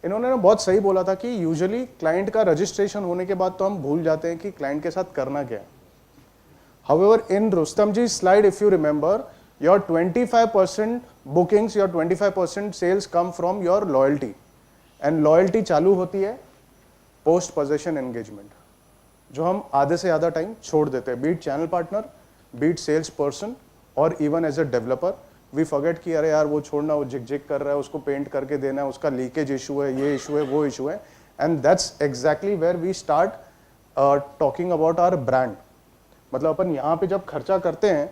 इन्होंने ना बहुत सही बोला था कि usually client का registration होने के बाद तो हम भूल जाते हैं कि क्लाइंट के साथ करना क्या है. However, in Rustam ji's slide, if you remember, your 25% bookings, your 25% sales come from your loyalty, and loyalty चालू होती है पोस्ट पोजेशन एंगेजमेंट, जो हम आधे से ज़्यादा टाइम छोड़ देते हैं, beat channel partner, beat sales person और even as a developer. We forget कि अरे यार वो छोड़ना, वो झिक झिक कर रहा है, उसको पेंट करके देना है, उसका लीकेज इशू है, ये इशू है, वो इशू है. And that's exactly where we start talking about our brand. मतलब अपन यहाँ पे जब खर्चा करते हैं,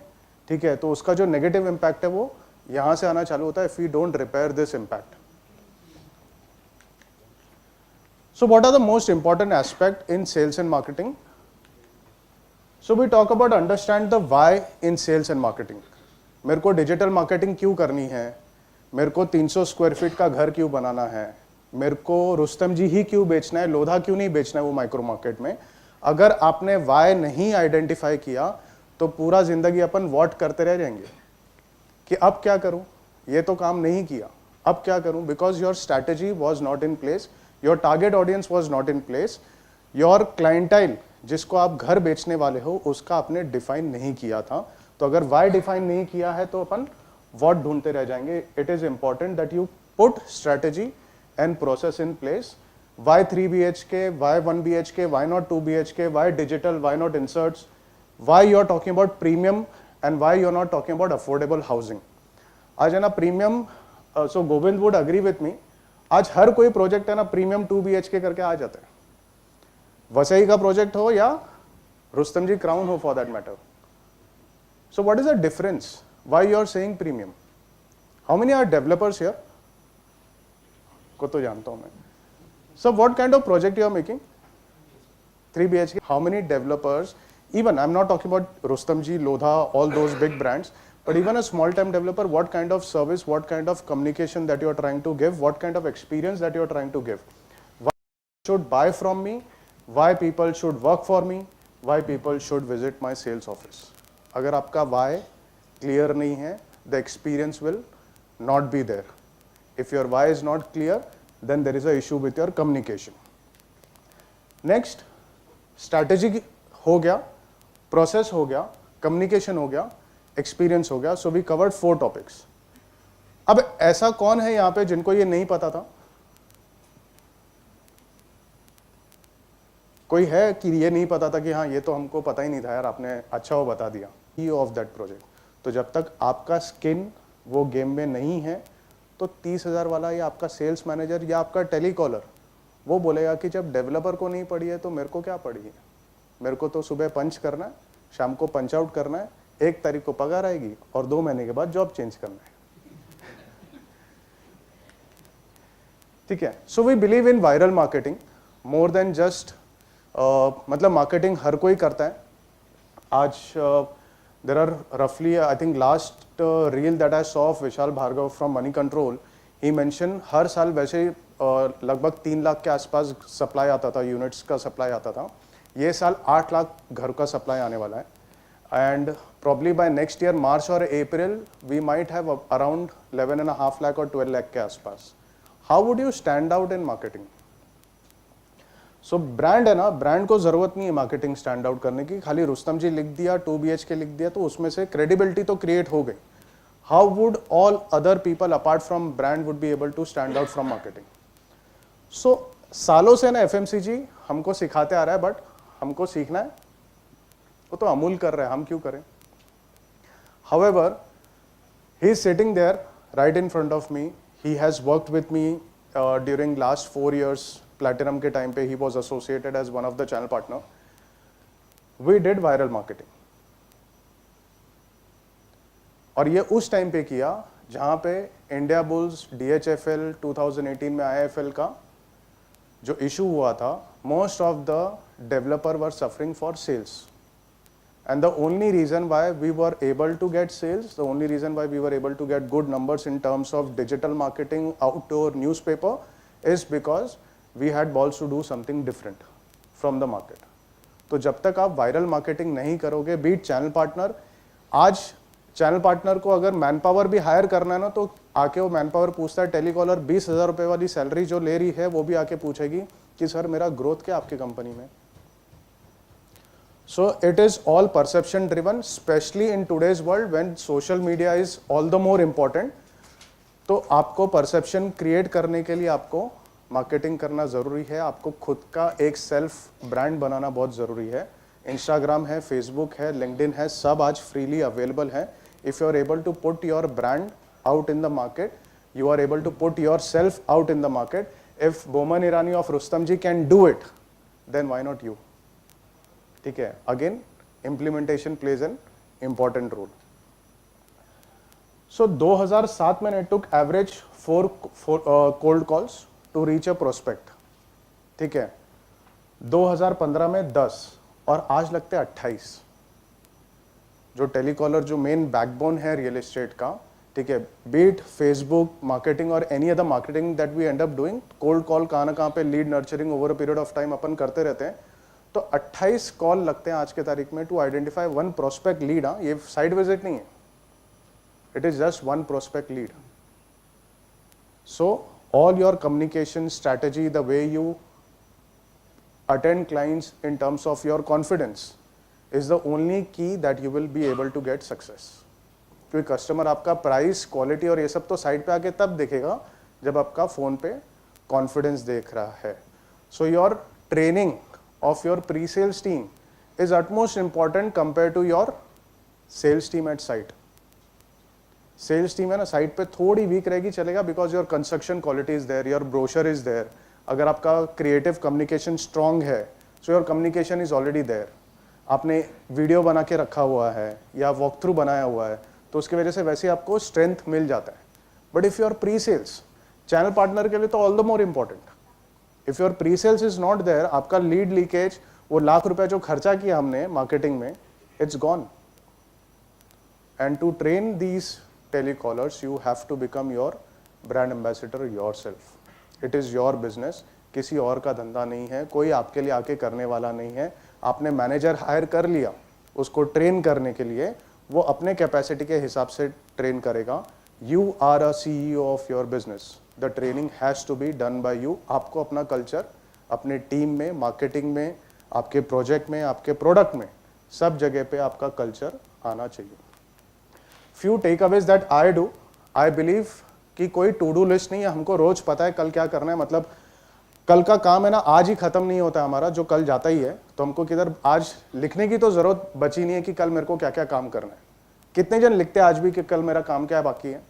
ठीक है, तो उसका जो नेगेटिव इम्पैक्ट है वो यहाँ से आना चालू होता है if we don't repair this impact. So what are the most important aspect in sales and marketing? So we talk about understand the why in sales and marketing. मेरे को डिजिटल मार्केटिंग क्यों करनी है, मेरे को 300 स्क्वायर फीट का घर क्यों बनाना है, मेरे को रुस्तम जी ही क्यों बेचना है, लोधा क्यों नहीं बेचना है वो माइक्रो मार्केट में. अगर आपने वाई नहीं आइडेंटिफाई किया तो पूरा जिंदगी अपन वॉट करते रह जाएंगे कि अब क्या करूं, ये तो काम नहीं किया, अब क्या करूं, because your strategy was not in place, your target audience was not in place, your clientele जिसको आप घर बेचने वाले हो उसका आपने डिफाइन नहीं किया था. तो अगर वाई डिफाइन नहीं किया है तो अपन वॉट ढूंढते रह जाएंगे. It is important that you put strategy and process in place. Why 3 BHK, why 1 BHK, why not 2 BHK, why digital, why not inserts, why you are talking about premium and why you are not talking about affordable housing. आज है ना premium, so Govind would agree with me, आज हर कोई project है ना premium 2 BHK करके आ जाता है. वसई का प्रोजेक्ट हो या रुस्तम जी क्राउन हो for that matter. So what is the difference, why you are saying premium. How many are developers here, को तो जानता हूं मैं. So what kind of project you are making? 3 BHK. How many developers? Even I'm not talking about Rustam ji, Lodha, all those big brands, but even a small time developer, what kind of service, what kind of communication that you are trying to give, what kind of experience that you are trying to give. Why people should buy from me? Why people should work for me? Why people should visit my sales office? अगर आपका why clear नहीं है, the experience will not be there. If your why is not clear, then there is a issue with your communication. Next, strategy हो गया, process हो गया, communication हो गया, experience हो गया. So we covered 4 topics. अब ऐसा कौन है यहाँ पे जिनको ये नहीं पता था? कोई है कि ये नहीं पता था कि हाँ ये तो हमको पता ही नहीं था यार, आपने अच्छा वो बता दिया. Of that project. तो जब तक आपका स्किन वो गेम में नहीं है तो 30,000 वाला या आपका सेल्स मैनेजर या आपका टेलीकॉलर वो बोलेगा कि जब डेवलपर को नहीं पड़ी है तो मेरे को क्या पड़ी है, मेरे को तो सुबह पंच करना है, शाम को पंच आउट करना है, 1 तारीख को पगार आएगी और 2 महीने के बाद जॉब चेंज करना है. ठीक है. So we believe in viral marketing more than just, मतलब मार्केटिंग हर कोई करता है आज. There are roughly, I think last reel that I saw of Vishal Bhargav from Money Control, he mentioned हर साल वैसे लगभग 3 लाख के आसपास सप्लाई आता था, यूनिट्स का सप्लाई आता था. ये साल 8 लाख घर का सप्लाई आने वाला है. And probably by next year March और April we might have around 11.5 lakh और 12 लाख के आसपास. How would you stand out in marketing? So brand है ना, ब्रांड को जरूरत नहीं है मार्केटिंग स्टैंड आउट करने की. खाली रुस्तम जी लिख दिया, 2 BHK लिख दिया तो उसमें से क्रेडिबिलिटी तो क्रिएट हो गई. How would all other people apart from brand would be able to stand out from marketing? So सालों से ना FMCG हमको सिखाते आ रहा है, बट हमको सीखना है, वो तो अमूल कर रहा है, हम क्यों करें? However He is sitting there right in front of me. He has worked with me during last 4 years. Platinum के time पे he was associated as one of the channel partner. We did viral marketing. और ये उस time पे किया जहाँ पे India bulls DHFL 2018 में IFL का जो इशू हुआ था, most of the developer were suffering for sales. And the only reason why we were able to get sales, the only reason why we were able to get good numbers in terms of digital marketing, outdoor newspaper, is because we had balls to do something different from the market. तो जब तक आप viral marketing नहीं करोगे, beat channel partner, आज channel partner को अगर man power भी हायर करना है ना, तो आके वो मैन पावर पूछता है, टेलीकॉलर 20,000 रुपये वाली सैलरी जो ले रही है वो भी आके पूछेगी कि सर मेरा ग्रोथ क्या आपकी कंपनी में. So it is all perception driven, especially in today's world when social media is all the more important. तो आपको परसेप्शन क्रिएट करने के लिए आपको मार्केटिंग करना ज़रूरी है, आपको खुद का एक सेल्फ ब्रांड बनाना बहुत ज़रूरी है. इंस्टाग्राम है, फेसबुक है, लिंक्डइन है, सब आज फ्रीली अवेलेबल है. If you are able to put your brand out in the market, you are able to put yourself out in the market. If Boman Irani of Rustam ji can do it, then why not you? ठीक है, again implementation plays an important role. So 2007 में it took average 4 cold calls to reach a prospect. ठीक है, 2015 में 10 और आज लगते हैं 28. जो टेलीकॉलर जो मेन बैकबोन है रियल एस्टेट का, ठीक है, बीट फेसबुक मार्केटिंग और any other marketing that we end up doing, cold call कहाँ ना कहाँ पे lead nurturing over a period of time अपन करते रहते हैं. तो 28 कॉल लगते हैं आज के तारीख में to identify one prospect lead. हाँ, ये साइड विजिट नहीं है, it is just one prospect lead. So all your communication strategy, the way you attend clients in terms of your confidence is the only key that you will be able to get success. क्योंकि customer आपका price, quality और ये सब तो side पे आके तब देखेगा जब आपका फोन पे कॉन्फिडेंस देख रहा है. So your training of your pre sales team is utmost important compare to your sales team at site. Sales team है ना, साइट पे थोड़ी वीक रहेगी, चलेगा, because your construction quality is there, your brochure is there. अगर आपका creative communication strong है, so your communication is already there. आपने वीडियो बना के रखा हुआ है या वॉक थ्रू बनाया हुआ है, तो उसकी वजह से वैसे आपको स्ट्रेंथ मिल जाता है. But if your pre sales, channel partner के लिए तो all the more important. If your pre sales is not there, आपका लीड लीकेज, वो लाख रुपए जो खर्चा किया हमने मार्केटिंग में, it's gone. And to train these telecallers you have to become your brand ambassador yourself. It is your business, किसी और का धंधा नहीं है, कोई आपके लिए आके करने वाला नहीं है. आपने मैनेजर हायर कर लिया उसको ट्रेन करने के लिए, वो अपने कैपेसिटी के हिसाब से ट्रेन करेगा. You are a CEO of your business, the training has to be done by you. आपको अपना कल्चर अपने टीम में, मार्केटिंग में, आपके प्रोजेक्ट में, आपके प्रोडक्ट में, सब जगह पे आपका कल्चर आना चाहिए. Few takeaways that I do, I believe कि कोई टू डू लिस्ट नहीं है. हमको रोज पता है कल क्या करना है, मतलब कल का काम है ना, आज ही खत्म नहीं होता है हमारा, जो कल जाता ही है. तो हमको किधर आज लिखने की तो जरूरत बची नहीं है कि कल मेरे को क्या क्या काम करना है. कितने जन लिखते हैं आज भी कि कल मेरा काम क्या बाकी है?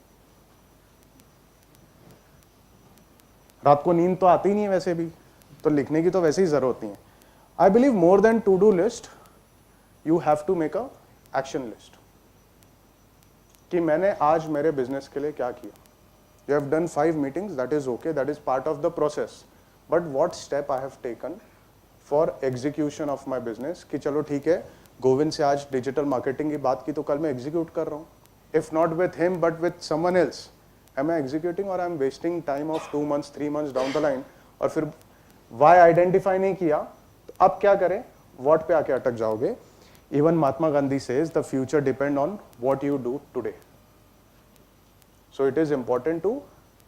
रात को नींद तो आती नहीं है वैसे भी, तो लिखने की तो वैसे ही जरूरत नहीं है. I believe more than to do list, you have to make a action list कि मैंने आज मेरे बिजनेस के लिए क्या किया. You have done 5 meetings, that is okay, that is part of the process. But what step I have taken for execution of my business, कि चलो ठीक है, गोविंद से आज डिजिटल मार्केटिंग की बात की तो कल मैं एग्जीक्यूट कर रहा हूँ. If not with him but with someone else, am I executing और I am wasting time of 2 months 3 months down the line. और फिर वाई आइडेंटिफाई नहीं किया, तो अब क्या करें, वॉट पे आके अटक जाओगे. Even Mahatma Gandhi says the future depend on what you do today. So it is important to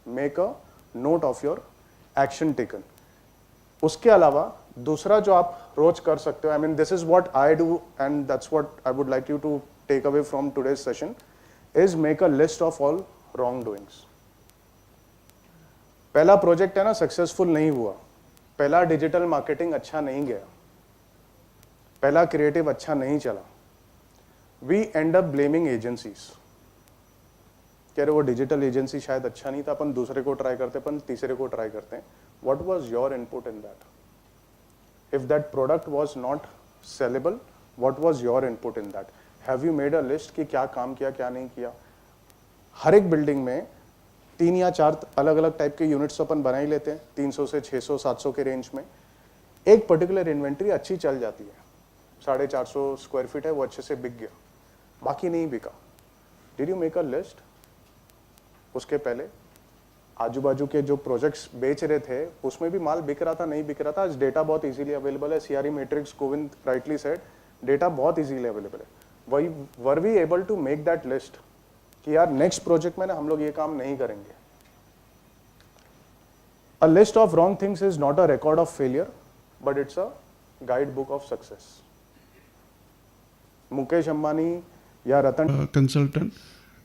make a note of your action taken. उसके अलावा दूसरा जो आप रोज कर सकते हो, I mean this is what I do and that's what I would like you to take away from today's session, is make a list of all wrong doings. पहला प्रोजेक्ट है ना सक्सेसफुल नहीं हुआ, पहला डिजिटल मार्केटिंग अच्छा नहीं गया, पहला क्रिएटिव अच्छा नहीं चला, we end up blaming agencies. कि अरे वो डिजिटल एजेंसी शायद अच्छा नहीं था, अपन दूसरे को ट्राई करते, अपन तीसरे को ट्राई करते हैं. What was your input in that? If that product was not sellable, what was your input in that? Have you made a list कि क्या काम किया क्या नहीं किया? हर एक बिल्डिंग में 3 या 4 अलग अलग टाइप के यूनिट्स अपन बना ही लेते हैं, 300 से 600 700 के रेंज में. एक पर्टिकुलर इन्वेंट्री अच्छी चल जाती है, 450 स्क्वायर फीट है, वो अच्छे से बिक गया, बाकी नहीं बिका. Did you make a list? उसके पहले आजू बाजू के जो प्रोजेक्ट्स बेच रहे थे उसमें भी माल बिक रहा था नहीं बिक रहा था. आज डेटा बहुत इजीली अवेलेबल है. CRE matrix, Govind rightly said, data बहुत इजीली अवेलेबल है. वही were we able to make that list कि यार नेक्स्ट प्रोजेक्ट में ना हम लोग ये काम नहीं करेंगे. अ list of wrong things is not a record of failure, but it's a guide book of success. Mukesh Ambani या रतन consultant.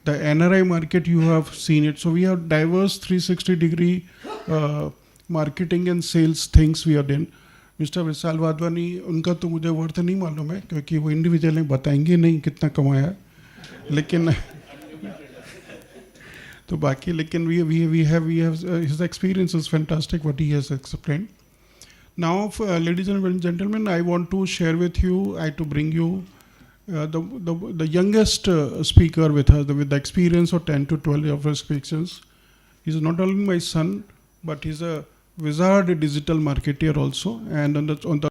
The NRI market, you have seen it. So we have diverse 360-degree marketing and sales things we are doing. Mr. विशाल वाधवानी, उनका तो मुझे worth नहीं मालूम है क्योंकि वो individually बताएंगे नहीं कितना कमाया, लेकिन तो बाकी लेकिन we have his experience is fantastic what he has explained. Now, ladies and gentlemen, I want to share with you, to bring you the youngest speaker with us, with the experience of 10 to 12 years of experience. He's not only my son, but he's a wizard digital marketer also. And on the